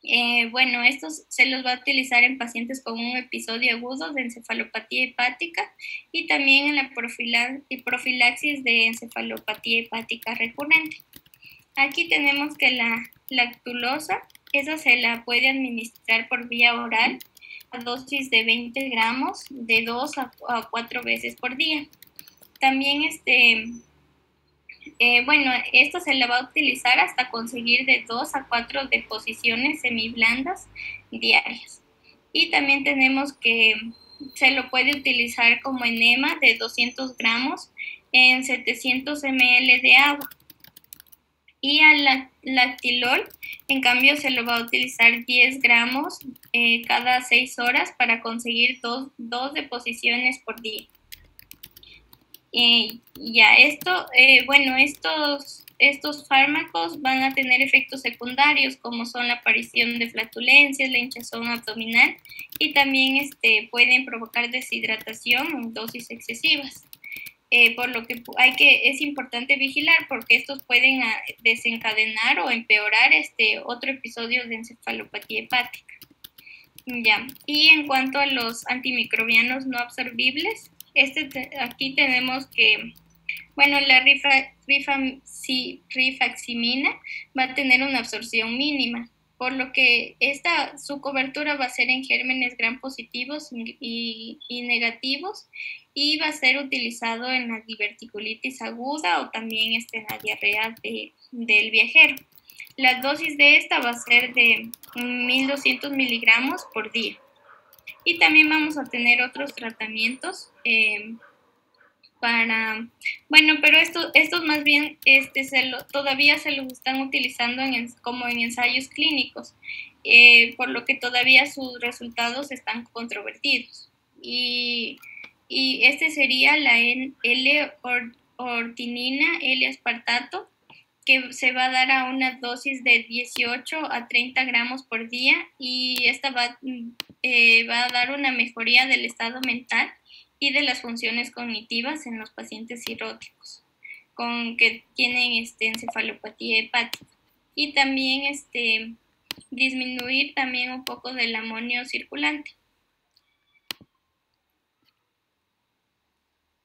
Estos se los va a utilizar en pacientes con un episodio agudo de encefalopatía hepática y también en la profilaxis de encefalopatía hepática recurrente. Aquí tenemos que la lactulosa, esa se la puede administrar por vía oral a dosis de 20 gramos de 2 a 4 veces por día. También esto se la va a utilizar hasta conseguir de 2 a 4 deposiciones semiblandas diarias. Y también tenemos que se lo puede utilizar como enema de 200 gramos en 700 ml de agua. Y al lactilol, en cambio, se lo va a utilizar 10 gramos cada 6 horas para conseguir 2 deposiciones por día. Estos fármacos van a tener efectos secundarios, como son la aparición de flatulencias, la hinchazón abdominal, y también pueden provocar deshidratación en dosis excesivas. Por lo que es importante vigilar, porque estos pueden desencadenar o empeorar otro episodio de encefalopatía hepática. Ya. Y en cuanto a los antimicrobianos no absorbibles, aquí tenemos que, bueno, la rifaximina va a tener una absorción mínima, por lo que su cobertura va a ser en gérmenes gram positivos y negativos, y va a ser utilizado en la diverticulitis aguda o también en la diarrea del viajero. La dosis de esta va a ser de 1200 miligramos por día. Y también vamos a tener otros tratamientos pero estos más bien todavía se los están utilizando como en ensayos clínicos, por lo que todavía sus resultados están controvertidos. Y este sería la L-ortinina, L-aspartato, que se va a dar a una dosis de 18 a 30 gramos por día, y esta va a dar una mejoría del estado mental y de las funciones cognitivas en los pacientes cirróticos que tienen encefalopatía hepática, y también disminuir también un poco del amonio circulante.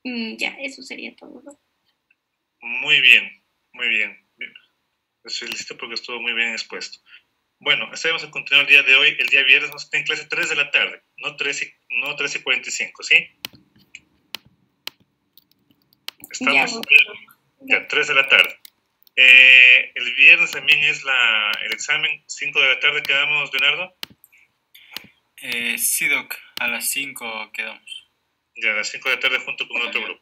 Ya, eso sería todo.
Muy bien, muy bien. Estoy listo porque estuvo muy bien expuesto. Bueno, así vamos a continuar el día de hoy. El día viernes vamos a tener clase 3 de la tarde, no 3:45, ¿sí? ¿Estamos? Ya, 3 de la tarde. El viernes también es el examen, 5 de la tarde quedamos, Leonardo.
Sí, Doc, a las 5 quedamos.
Ya, a las 5 de la tarde junto con otro grupo.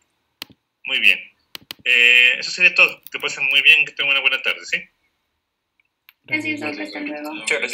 Muy bien. Eso sería todo. Que pasen muy bien, que tengan una buena tarde, ¿sí?
Gracias, hasta luego.
Muchas gracias.